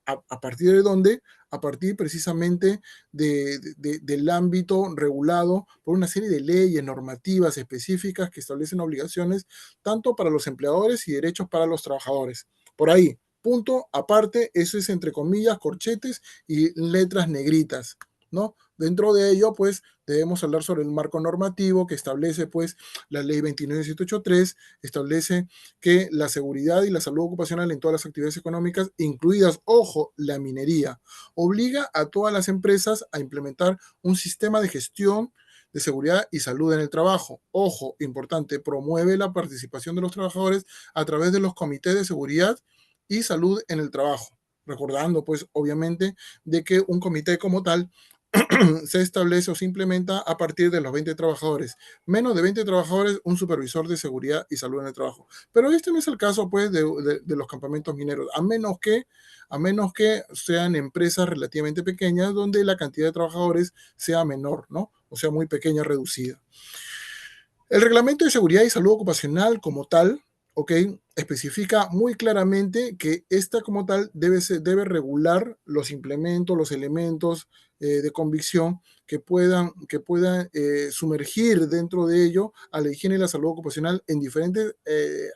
¿A partir de dónde? A partir precisamente del ámbito regulado por una serie de leyes, normativas específicas que establecen obligaciones tanto para los empleadores y derechos para los trabajadores. Por ahí, punto aparte, eso es entre comillas, corchetes y letras negritas, ¿no? Dentro de ello, pues, debemos hablar sobre el marco normativo que establece, pues, la ley 29783, establece que la seguridad y la salud ocupacional en todas las actividades económicas, incluidas, ojo, la minería, obliga a todas las empresas a implementar un sistema de gestión de seguridad y salud en el trabajo. Ojo, importante, promueve la participación de los trabajadores a través de los comités de seguridad y salud en el trabajo. Recordando, pues, obviamente, de que un comité como tal se establece o se implementa a partir de los 20 trabajadores. Menos de 20 trabajadores, un supervisor de seguridad y salud en el trabajo. Pero este no es el caso, pues, de los campamentos mineros, a menos que sean empresas relativamente pequeñas donde la cantidad de trabajadores sea menor, ¿no? O sea, muy pequeña, reducida. El reglamento de seguridad y salud ocupacional como tal, ¿ok? Especifica muy claramente que esta como tal debe regular los implementos, los elementos de convicción que puedan sumergir dentro de ello a la higiene y la salud ocupacional en diferentes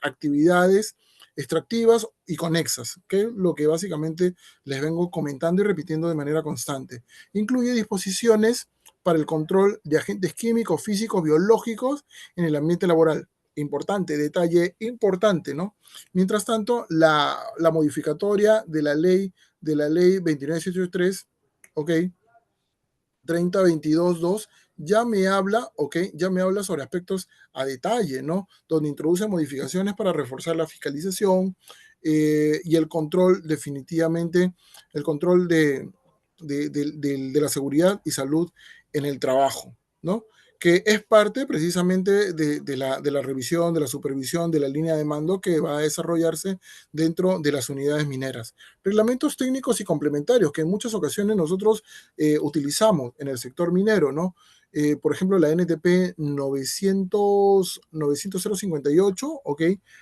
actividades extractivas y conexas, que es lo que básicamente les vengo comentando y repitiendo de manera constante. Incluye disposiciones para el control de agentes químicos, físicos, biológicos en el ambiente laboral. Importante, detalle importante, ¿no? Mientras tanto, la modificatoria de la ley 29783, ¿ok? 3022.2 ya me habla, ¿ok? Ya me habla sobre aspectos a detalle, ¿no? Donde introduce modificaciones para reforzar la fiscalización, y el control definitivamente, el control de la seguridad y salud en el trabajo, ¿no? Que es parte precisamente de la revisión, de la supervisión, de la línea de mando que va a desarrollarse dentro de las unidades mineras. Reglamentos técnicos y complementarios que en muchas ocasiones nosotros utilizamos en el sector minero, ¿no? Por ejemplo, la NTP 900-058, ¿ok?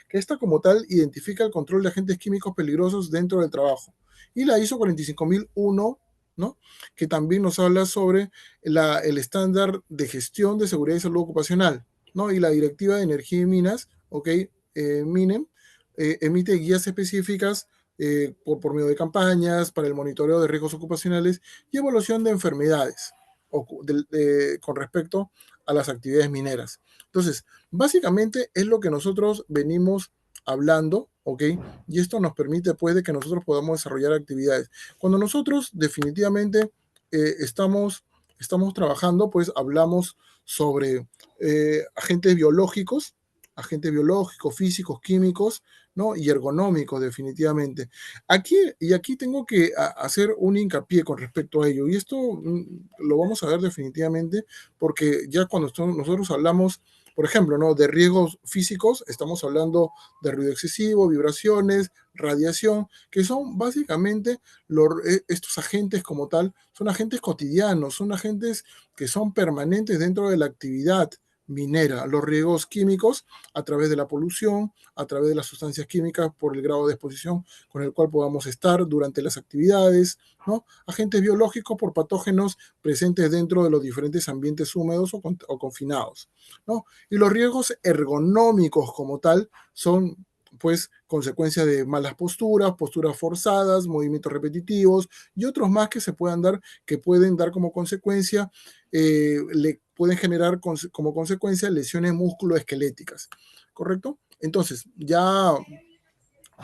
Que esta como tal identifica el control de agentes químicos peligrosos dentro del trabajo. Y la ISO 45001, ¿no? Que también nos habla sobre el estándar de gestión de seguridad y salud ocupacional, ¿no? Y la Directiva de Energía y Minas, ¿ok? MINEM, emite guías específicas por medio de campañas para el monitoreo de riesgos ocupacionales y evaluación de enfermedades con respecto a las actividades mineras. Entonces, básicamente es lo que nosotros venimos hablando, ¿ok? Y esto nos permite, pues, de que nosotros podamos desarrollar actividades. Cuando nosotros definitivamente estamos trabajando, pues hablamos sobre agentes biológicos, físicos, químicos, ¿no? Y ergonómicos, definitivamente. Aquí tengo que hacer un hincapié con respecto a ello, y esto lo vamos a ver definitivamente, porque ya cuando nosotros hablamos, por ejemplo, ¿no? De riesgos físicos, estamos hablando de ruido excesivo, vibraciones, radiación, que son básicamente estos agentes como tal, son agentes cotidianos, son agentes que son permanentes dentro de la actividad minera. Los riesgos químicos a través de la polución, a través de las sustancias químicas por el grado de exposición con el cual podamos estar durante las actividades, ¿no? Agentes biológicos por patógenos presentes dentro de los diferentes ambientes húmedos o confinados, ¿no? Y los riesgos ergonómicos como tal son pues consecuencia de malas posturas, posturas forzadas, movimientos repetitivos y otros más que se puedan dar, que pueden dar como consecuencia, le pueden generar como consecuencia lesiones musculoesqueléticas, ¿correcto? Entonces, ya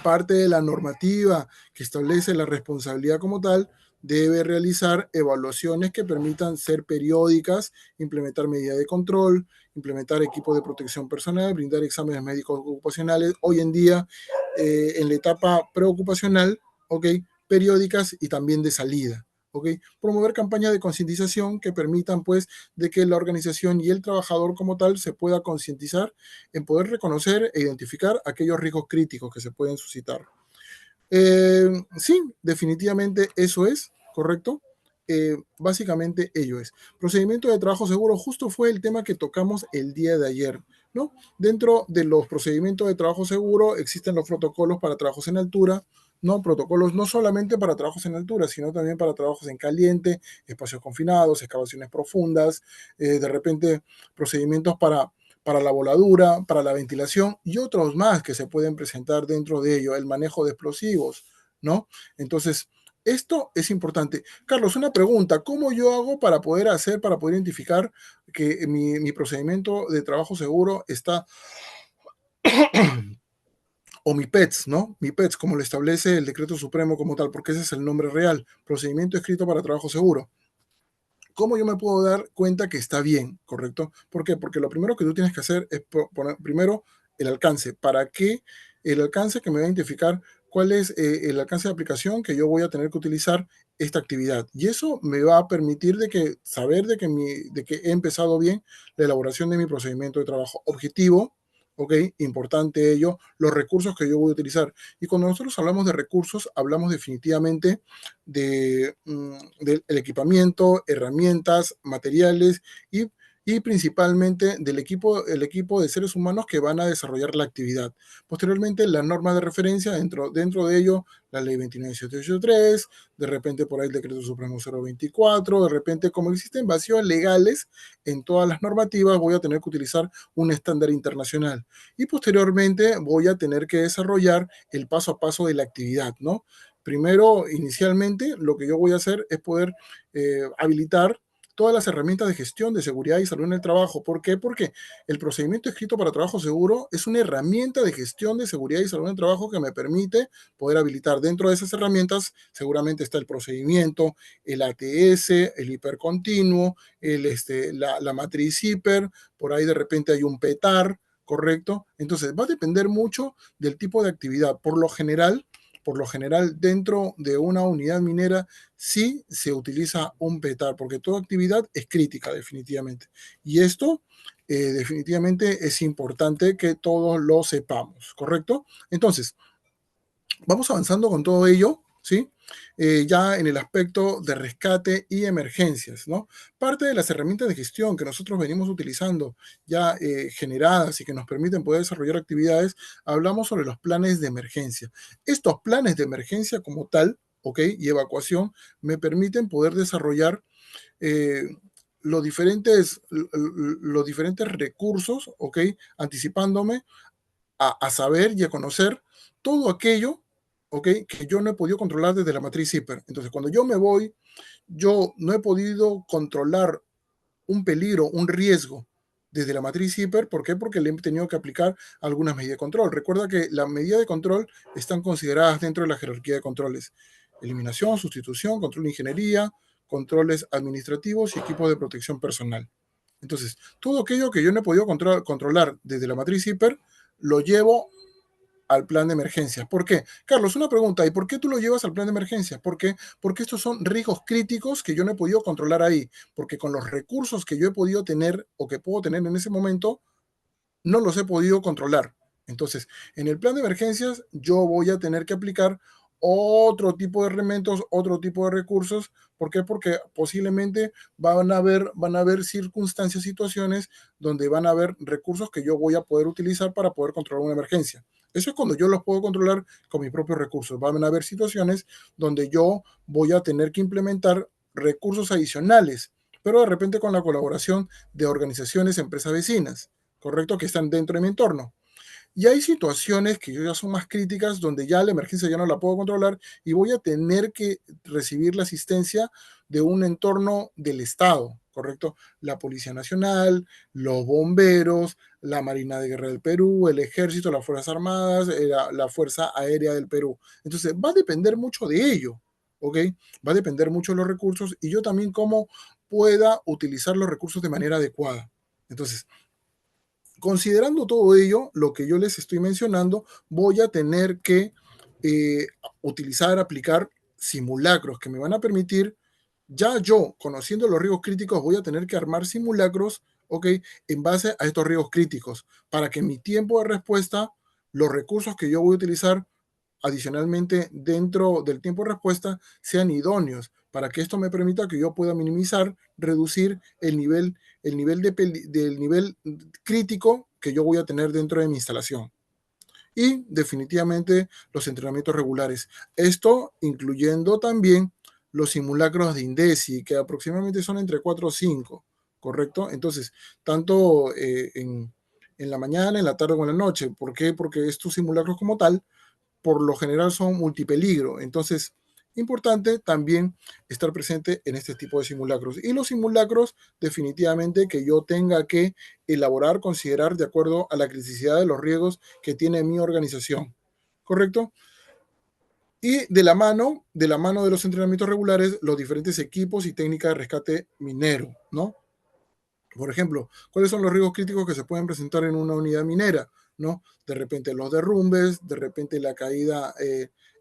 parte de la normativa que establece la responsabilidad como tal debe realizar evaluaciones que permitan ser periódicas, implementar medidas de control, implementar equipos de protección personal, brindar exámenes médicos ocupacionales, hoy en día en la etapa preocupacional, ¿ok? Periódicas y también de salida. ¿Ok? Promover campañas de concientización que permitan, pues, de que la organización y el trabajador como tal se pueda concientizar en poder reconocer e identificar aquellos riesgos críticos que se pueden suscitar. Sí, definitivamente eso es, correcto. Básicamente ello es. Procedimiento de trabajo seguro justo fue el tema que tocamos el día de ayer, ¿no? Dentro de los procedimientos de trabajo seguro existen los protocolos para trabajos en altura, ¿no? Protocolos no solamente para trabajos en altura, sino también para trabajos en caliente, espacios confinados, excavaciones profundas, de repente procedimientos para la voladura, para la ventilación y otros más que se pueden presentar dentro de ello, el manejo de explosivos, ¿no? Entonces, esto es importante. Carlos, una pregunta, ¿cómo yo hago para poder identificar que mi procedimiento de trabajo seguro está, o mi PETS, ¿no? Mi PETS, como lo establece el decreto supremo como tal, porque ese es el nombre real, procedimiento escrito para trabajo seguro. ¿Cómo yo me puedo dar cuenta que está bien, correcto? ¿Por qué? Porque lo primero que tú tienes que hacer es poner primero el alcance. ¿Para qué? El alcance que me va a identificar cuál es el alcance de aplicación que yo voy a tener que utilizar esta actividad. Y eso me va a permitir de que saber de que he empezado bien la elaboración de mi procedimiento de trabajo objetivo, ¿ok? Importante ello, los recursos que yo voy a utilizar. Y cuando nosotros hablamos de recursos, hablamos definitivamente del equipamiento, herramientas, materiales y principalmente el equipo de seres humanos que van a desarrollar la actividad. Posteriormente, la norma de referencia, dentro de ello, la ley 29783, de repente por ahí el decreto supremo 024, de repente como existen vacíos legales en todas las normativas, voy a tener que utilizar un estándar internacional. Y posteriormente voy a tener que desarrollar el paso a paso de la actividad, ¿no? Primero, inicialmente, lo que yo voy a hacer es poder habilitar todas las herramientas de gestión de seguridad y salud en el trabajo. ¿Por qué? Porque el procedimiento escrito para trabajo seguro es una herramienta de gestión de seguridad y salud en el trabajo que me permite poder habilitar. Dentro de esas herramientas seguramente está el procedimiento, el ATS, el hipercontinuo, la matriz hiper, por ahí de repente hay un PETAR, ¿correcto? Entonces, va a depender mucho del tipo de actividad. Por lo general, dentro de una unidad minera sí se utiliza un PETAR, porque toda actividad es crítica, definitivamente. Y esto definitivamente es importante que todos lo sepamos, ¿correcto? Entonces, vamos avanzando con todo ello, ¿sí? Ya en el aspecto de rescate y emergencias, ¿no? Parte de las herramientas de gestión que nosotros venimos utilizando ya generadas y que nos permiten poder desarrollar actividades, hablamos sobre los planes de emergencia. Estos planes de emergencia como tal, ¿ok? Y evacuación me permiten poder desarrollar eh, los diferentes recursos, ¿ok? Anticipándome a saber y a conocer todo aquello, ¿ok? Que yo no he podido controlar desde la matriz hiper. Entonces, cuando yo me voy, yo no he podido controlar un peligro, un riesgo desde la matriz hiper. ¿Por qué? Porque le he tenido que aplicar algunas medidas de control. Recuerda que las medidas de control están consideradas dentro de la jerarquía de controles. Eliminación, sustitución, control de ingeniería, controles administrativos y equipos de protección personal. Entonces, todo aquello que yo no he podido controlar desde la matriz hiper, lo llevo al plan de emergencia. ¿Por qué? Carlos, una pregunta, ¿y por qué tú lo llevas al plan de emergencia? ¿Por qué? Porque estos son riesgos críticos que yo no he podido controlar ahí, porque con los recursos que yo he podido tener o que puedo tener en ese momento, no los he podido controlar. Entonces, en el plan de emergencias, yo voy a tener que aplicar otro tipo de elementos, otro tipo de recursos. ¿Por qué? Porque posiblemente van a haber circunstancias, situaciones donde van a haber recursos que yo voy a poder utilizar para poder controlar una emergencia. Eso es cuando yo los puedo controlar con mis propios recursos. Van a haber situaciones donde yo voy a tener que implementar recursos adicionales, pero de repente con la colaboración de organizaciones, empresas vecinas, ¿correcto? Que están dentro de mi entorno. Y hay situaciones que ya son más críticas, donde ya la emergencia ya no la puedo controlar y voy a tener que recibir la asistencia de un entorno del Estado, ¿correcto? La Policía Nacional, los bomberos, la Marina de Guerra del Perú, el Ejército, las Fuerzas Armadas, la Fuerza Aérea del Perú. Entonces, va a depender mucho de ello, ¿ok? Va a depender mucho de los recursos y yo también cómo pueda utilizar los recursos de manera adecuada. Entonces, considerando todo ello, lo que yo les estoy mencionando, voy a tener que eh, utilizar, aplicar simulacros que me van a permitir, ya yo, conociendo los riesgos críticos, voy a tener que armar simulacros, ¿ok? En base a estos riesgos críticos, para que mi tiempo de respuesta, los recursos que yo voy a utilizar adicionalmente dentro del tiempo de respuesta sean idóneos para que esto me permita que yo pueda minimizar, reducir del nivel crítico que yo voy a tener dentro de mi instalación. Y definitivamente los entrenamientos regulares. Esto incluyendo también los simulacros de INDECI, que aproximadamente son entre 4 o 5, ¿correcto? Entonces, tanto en la mañana, en la tarde o en la noche. ¿Por qué? Porque estos simulacros como tal por lo general son multipeligro. Entonces, importante también estar presente en este tipo de simulacros. Y los simulacros, definitivamente que yo tenga que elaborar, considerar de acuerdo a la criticidad de los riesgos que tiene mi organización. ¿Correcto? Y de la mano de los entrenamientos regulares, los diferentes equipos y técnicas de rescate minero, ¿no? Por ejemplo, ¿cuáles son los riesgos críticos que se pueden presentar en una unidad minera? ¿No? De repente los derrumbes, de repente la caída,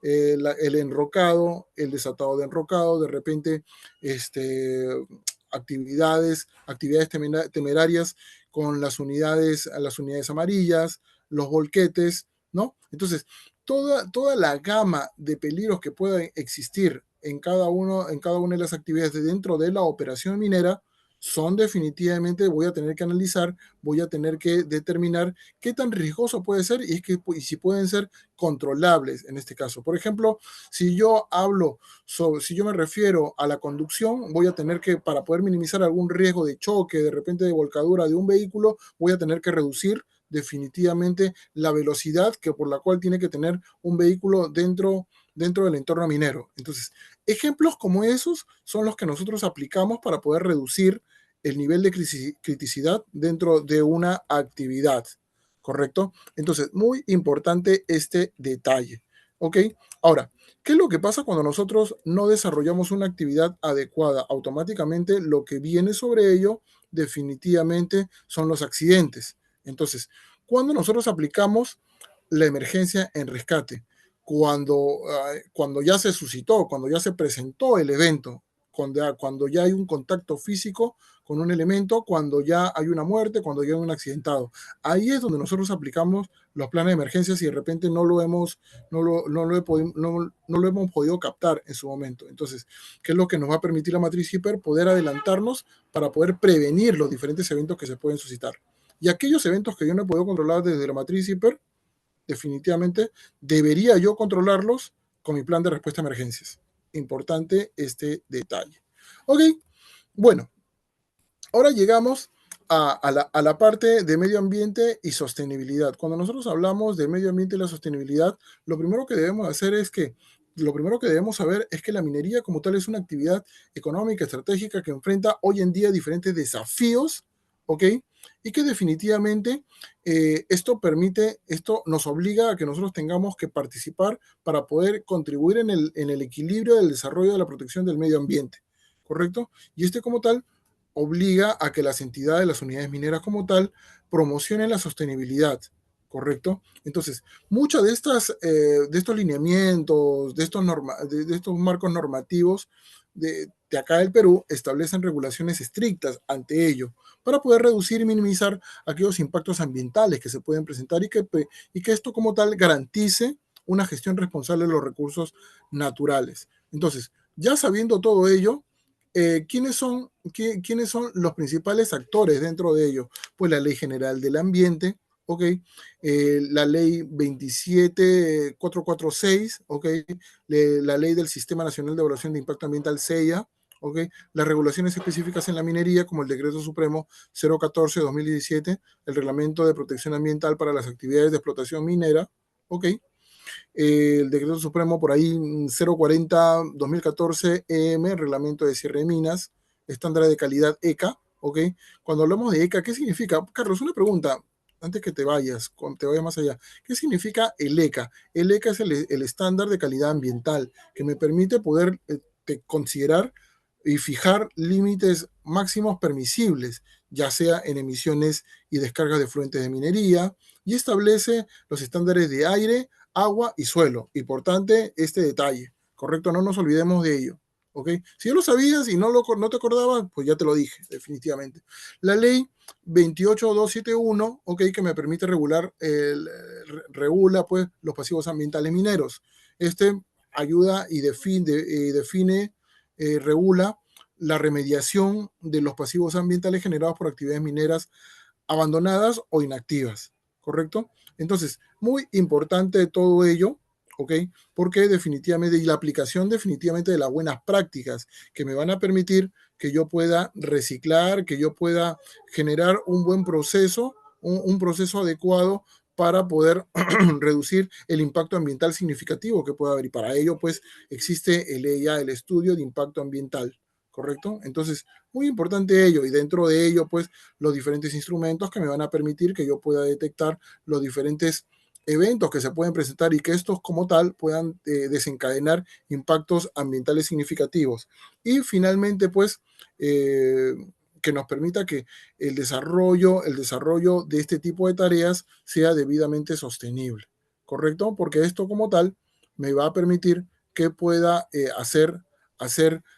el enrocado, el desatado de enrocado, de repente actividades temerarias con las unidades amarillas, los volquetes, ¿no? Entonces, toda la gama de peligros que puedan existir en cada una de las actividades dentro de la operación minera, son definitivamente, voy a tener que analizar, voy a tener que determinar qué tan riesgoso puede ser y si pueden ser controlables en este caso. Por ejemplo, si yo me refiero a la conducción, voy a tener que, para poder minimizar algún riesgo de choque, de repente de volcadura de un vehículo, voy a tener que reducir definitivamente la velocidad que por la cual tiene que tener un vehículo dentro del entorno minero. Entonces, ejemplos como esos son los que nosotros aplicamos para poder reducir el nivel de criticidad dentro de una actividad, ¿correcto? Entonces, muy importante este detalle, ¿ok? Ahora, ¿qué es lo que pasa cuando nosotros no desarrollamos una actividad adecuada? Automáticamente lo que viene sobre ello definitivamente son los accidentes. Entonces, cuando nosotros aplicamos la emergencia en rescate, cuando ya se suscitó, cuando ya se presentó el evento, cuando ya hay un contacto físico con un elemento, cuando ya hay una muerte, cuando ya hay un accidentado. Ahí es donde nosotros aplicamos los planes de emergencia si de repente no lo hemos podido captar en su momento. Entonces, ¿qué es lo que nos va a permitir la matriz hiper? Poder adelantarnos para poder prevenir los diferentes eventos que se pueden suscitar. Y aquellos eventos que yo no puedo controlar desde la matriz hiper, definitivamente debería yo controlarlos con mi plan de respuesta a emergencias. Importante este detalle. Ok, bueno, ahora llegamos a la parte de medio ambiente y sostenibilidad. Cuando nosotros hablamos de medio ambiente y la sostenibilidad, lo primero que debemos hacer es que lo primero que debemos saber es que la minería como tal es una actividad económica, estratégica que enfrenta hoy en día diferentes desafíos, ¿ok? Y que definitivamente esto nos obliga a que nosotros tengamos que participar para poder contribuir en el equilibrio del desarrollo de la protección del medio ambiente, ¿correcto? Y este como tal obliga a que las entidades, las unidades mineras como tal, promocionen la sostenibilidad, ¿correcto? Entonces, muchas de estos lineamientos, de estos marcos normativos de acá del Perú establecen regulaciones estrictas ante ello para poder reducir y minimizar aquellos impactos ambientales que se pueden presentar y que esto como tal garantice una gestión responsable de los recursos naturales. Entonces, ya sabiendo todo ello, ¿quiénes son los principales actores dentro de ello? Pues la Ley General del Ambiente, ¿ok? La Ley 27446, ¿ok? La Ley del Sistema Nacional de Evaluación de Impacto Ambiental, SEIA, ¿ok? Las regulaciones específicas en la minería, como el Decreto Supremo 014-2017, el Reglamento de Protección Ambiental para las Actividades de Explotación Minera, ¿ok? El decreto supremo por ahí 040-2014 EM, reglamento de cierre de minas, estándar de calidad ECA, ¿ok? Cuando hablamos de ECA, ¿qué significa? Carlos, una pregunta, antes que te vayas más allá. ¿Qué significa el ECA? El ECA es el estándar de calidad ambiental que me permite poder considerar y fijar límites máximos permisibles, ya sea en emisiones y descargas de fluentes de minería, y establece los estándares de aire, agua y suelo. Importante este detalle, ¿correcto? No nos olvidemos de ello, ¿ok? Si ya lo sabías y no te acordabas, pues ya te lo dije, definitivamente. La ley 28271, ¿ok? Que me permite regula pues los pasivos ambientales mineros. Este ayuda y regula la remediación de los pasivos ambientales generados por actividades mineras abandonadas o inactivas, ¿correcto? Entonces, muy importante todo ello, ¿ok? Porque definitivamente, y la aplicación definitivamente de las buenas prácticas que me van a permitir que yo pueda reciclar, que yo pueda generar un buen proceso, un proceso adecuado para poder reducir el impacto ambiental significativo que pueda haber. Y para ello, pues, existe el estudio de impacto ambiental, ¿correcto? Entonces, muy importante ello. Y dentro de ello, pues, los diferentes instrumentos que me van a permitir que yo pueda detectar los diferentes eventos que se pueden presentar y que estos como tal puedan desencadenar impactos ambientales significativos. Y finalmente, pues, que nos permita que el desarrollo de este tipo de tareas sea debidamente sostenible, ¿correcto? Porque esto como tal me va a permitir que pueda hacer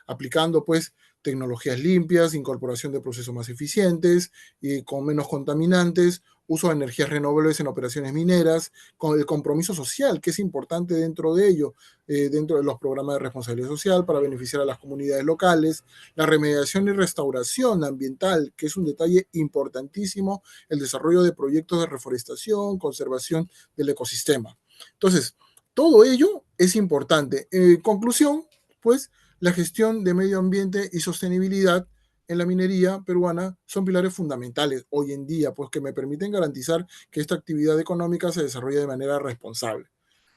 aplicando pues tecnologías limpias, incorporación de procesos más eficientes y con menos contaminantes, uso de energías renovables en operaciones mineras, con el compromiso social, que es importante dentro de ello, dentro de los programas de responsabilidad social para beneficiar a las comunidades locales, la remediación y restauración ambiental, que es un detalle importantísimo, el desarrollo de proyectos de reforestación, conservación del ecosistema. Entonces, todo ello es importante. Conclusión, pues, la gestión de medio ambiente y sostenibilidad en la minería peruana son pilares fundamentales hoy en día, pues que me permiten garantizar que esta actividad económica se desarrolle de manera responsable.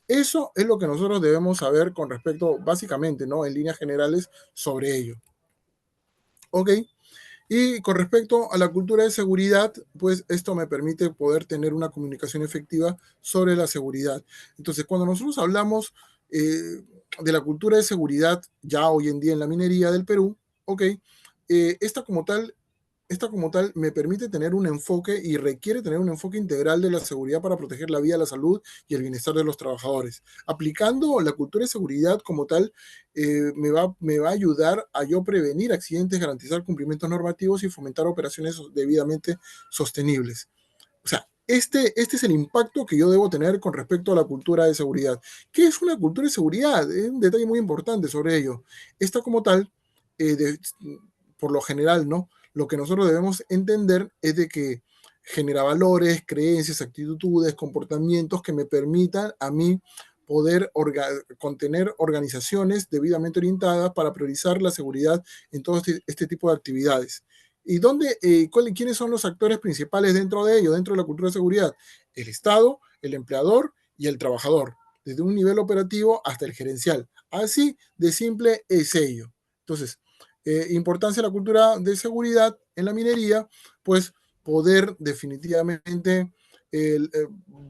Eso es lo que nosotros debemos saber con respecto, básicamente, ¿no? En líneas generales sobre ello. ¿Ok? Y con respecto a la cultura de seguridad, pues esto me permite poder tener una comunicación efectiva sobre la seguridad. Entonces, cuando nosotros hablamos de la cultura de seguridad ya hoy en día en la minería del Perú, ok, esta como tal esta como tal me permite tener un enfoque y requiere tener un enfoque integral de la seguridad para proteger la vida, la salud y el bienestar de los trabajadores. Aplicando la cultura de seguridad como tal, me va a ayudar a yo prevenir accidentes, garantizar cumplimientos normativos y fomentar operaciones debidamente sostenibles. O sea, este es el impacto que yo debo tener con respecto a la cultura de seguridad. ¿Qué es una cultura de seguridad? Es un detalle muy importante sobre ello. Esta como tal, eh, de- por lo general, ¿no? Lo que nosotros debemos entender es de que genera valores, creencias, actitudes, comportamientos que me permitan a mí poder contener organizaciones debidamente orientadas para priorizar la seguridad en todo este tipo de actividades. ¿Y quiénes son los actores principales dentro de ello, dentro de la cultura de seguridad? El Estado, el empleador y el trabajador, desde un nivel operativo hasta el gerencial. Así de simple es ello. Entonces, importancia de la cultura de seguridad en la minería, pues poder definitivamente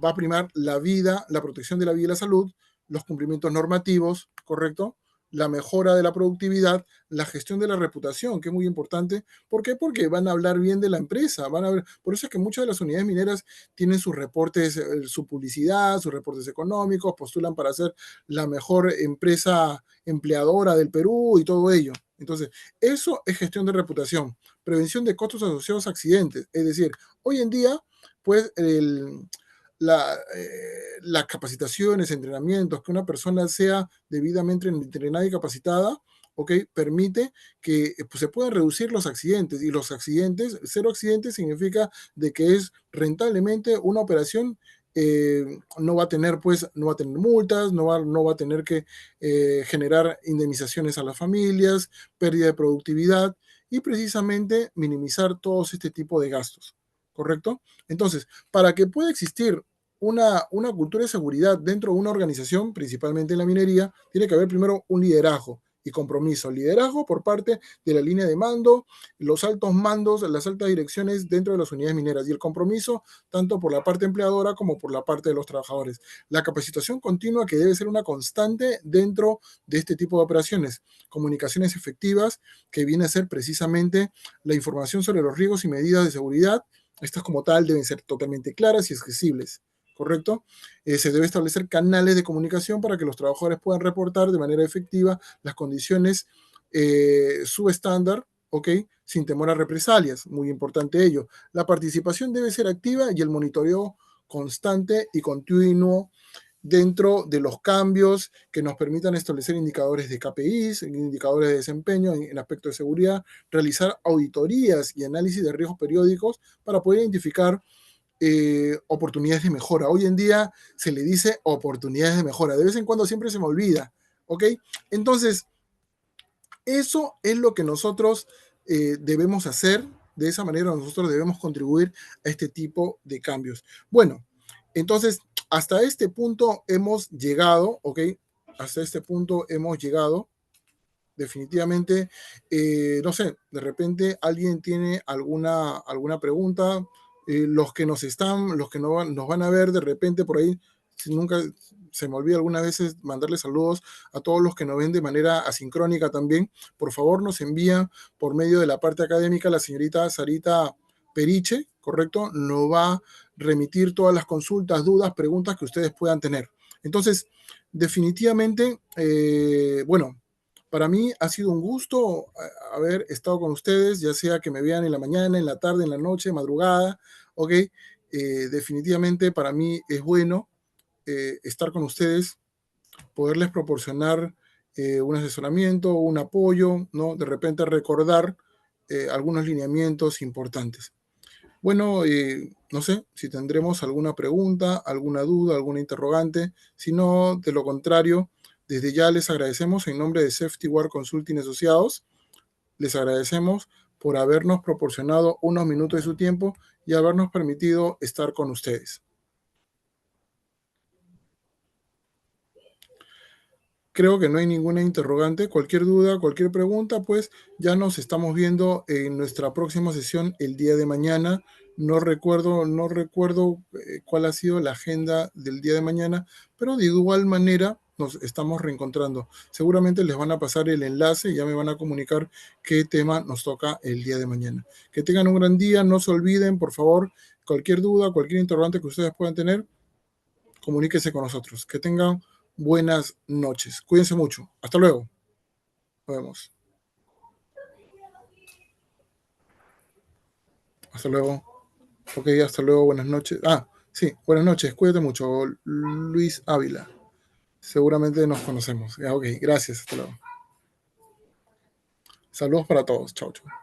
va a primar la vida, la protección de la vida y la salud, los cumplimientos normativos, ¿correcto? La mejora de la productividad, la gestión de la reputación, que es muy importante. ¿Por qué? Porque van a hablar bien de la empresa. Por eso es que muchas de las unidades mineras tienen sus reportes, su publicidad, sus reportes económicos, postulan para ser la mejor empresa empleadora del Perú y todo ello. Entonces, eso es gestión de reputación, prevención de costos asociados a accidentes. Es decir, hoy en día, pues, las capacitaciones, entrenamientos, que una persona sea debidamente entrenada y capacitada, ¿ok? Permite que pues, se puedan reducir los accidentes. Y los accidentes, cero accidentes significa de que es rentablemente una operación. No va a tener pues no va a tener multas, no va a tener que generar indemnizaciones a las familias, pérdida de productividad y precisamente minimizar todos este tipo de gastos, ¿correcto? Entonces, para que pueda existir una cultura de seguridad dentro de una organización, principalmente en la minería, tiene que haber primero un liderazgo y compromiso. Liderazgo por parte de la línea de mando, los altos mandos, las altas direcciones dentro de las unidades mineras y el compromiso tanto por la parte empleadora como por la parte de los trabajadores. La capacitación continua que debe ser una constante dentro de este tipo de operaciones. Comunicaciones efectivas que viene a ser precisamente la información sobre los riesgos y medidas de seguridad. Estas como tal deben ser totalmente claras y accesibles. ¿Correcto? Se debe establecer canales de comunicación para que los trabajadores puedan reportar de manera efectiva las condiciones subestándar, ¿ok? Sin temor a represalias, muy importante ello. La participación debe ser activa y el monitoreo constante y continuo dentro de los cambios que nos permitan establecer indicadores de KPIs, indicadores de desempeño en aspecto de seguridad, realizar auditorías y análisis de riesgos periódicos para poder identificar oportunidades de mejora. Hoy en día se le dice oportunidades de mejora. De vez en cuando siempre se me olvida. ¿Ok? Entonces, eso es lo que nosotros debemos hacer. De esa manera nosotros debemos contribuir a este tipo de cambios. Bueno, entonces, hasta este punto hemos llegado, ¿ok? Hasta este punto hemos llegado. Definitivamente, no sé, de repente alguien tiene alguna pregunta, los que no nos van a ver de repente por ahí, si nunca se me olvida algunas veces mandarles saludos a todos los que nos ven de manera asincrónica también. Por favor, nos envían por medio de la parte académica la señorita Sarita Periche, ¿correcto? Nos va a remitir todas las consultas, dudas, preguntas que ustedes puedan tener. Entonces, definitivamente, bueno, para mí ha sido un gusto haber estado con ustedes, ya sea que me vean en la mañana, en la tarde, en la noche, madrugada, ¿ok? Definitivamente para mí es bueno estar con ustedes, poderles proporcionar un asesoramiento, un apoyo, ¿no? De repente recordar algunos lineamientos importantes. Bueno, no sé si tendremos alguna pregunta, alguna duda, alguna interrogante. Si no, de lo contrario, desde ya les agradecemos en nombre de Safety Guard Consulting Asociados. Les agradecemos por habernos proporcionado unos minutos de su tiempo y habernos permitido estar con ustedes. Creo que no hay ninguna interrogante. Cualquier duda, cualquier pregunta, pues ya nos estamos viendo en nuestra próxima sesión el día de mañana. No recuerdo cuál ha sido la agenda del día de mañana, pero de igual manera nos estamos reencontrando. Seguramente les van a pasar el enlace y ya me van a comunicar qué tema nos toca el día de mañana. Que tengan un gran día, no se olviden, por favor, cualquier duda, cualquier interrogante que ustedes puedan tener, comuníquese con nosotros. Que tengan buenas noches. Cuídense mucho. Hasta luego. Nos vemos. Hasta luego. Ok, hasta luego. Buenas noches. Ah, sí, buenas noches. Cuídate mucho, Luis Ávila. Seguramente nos conocemos. Ok, gracias. Hasta luego. Saludos para todos. Chao, chao.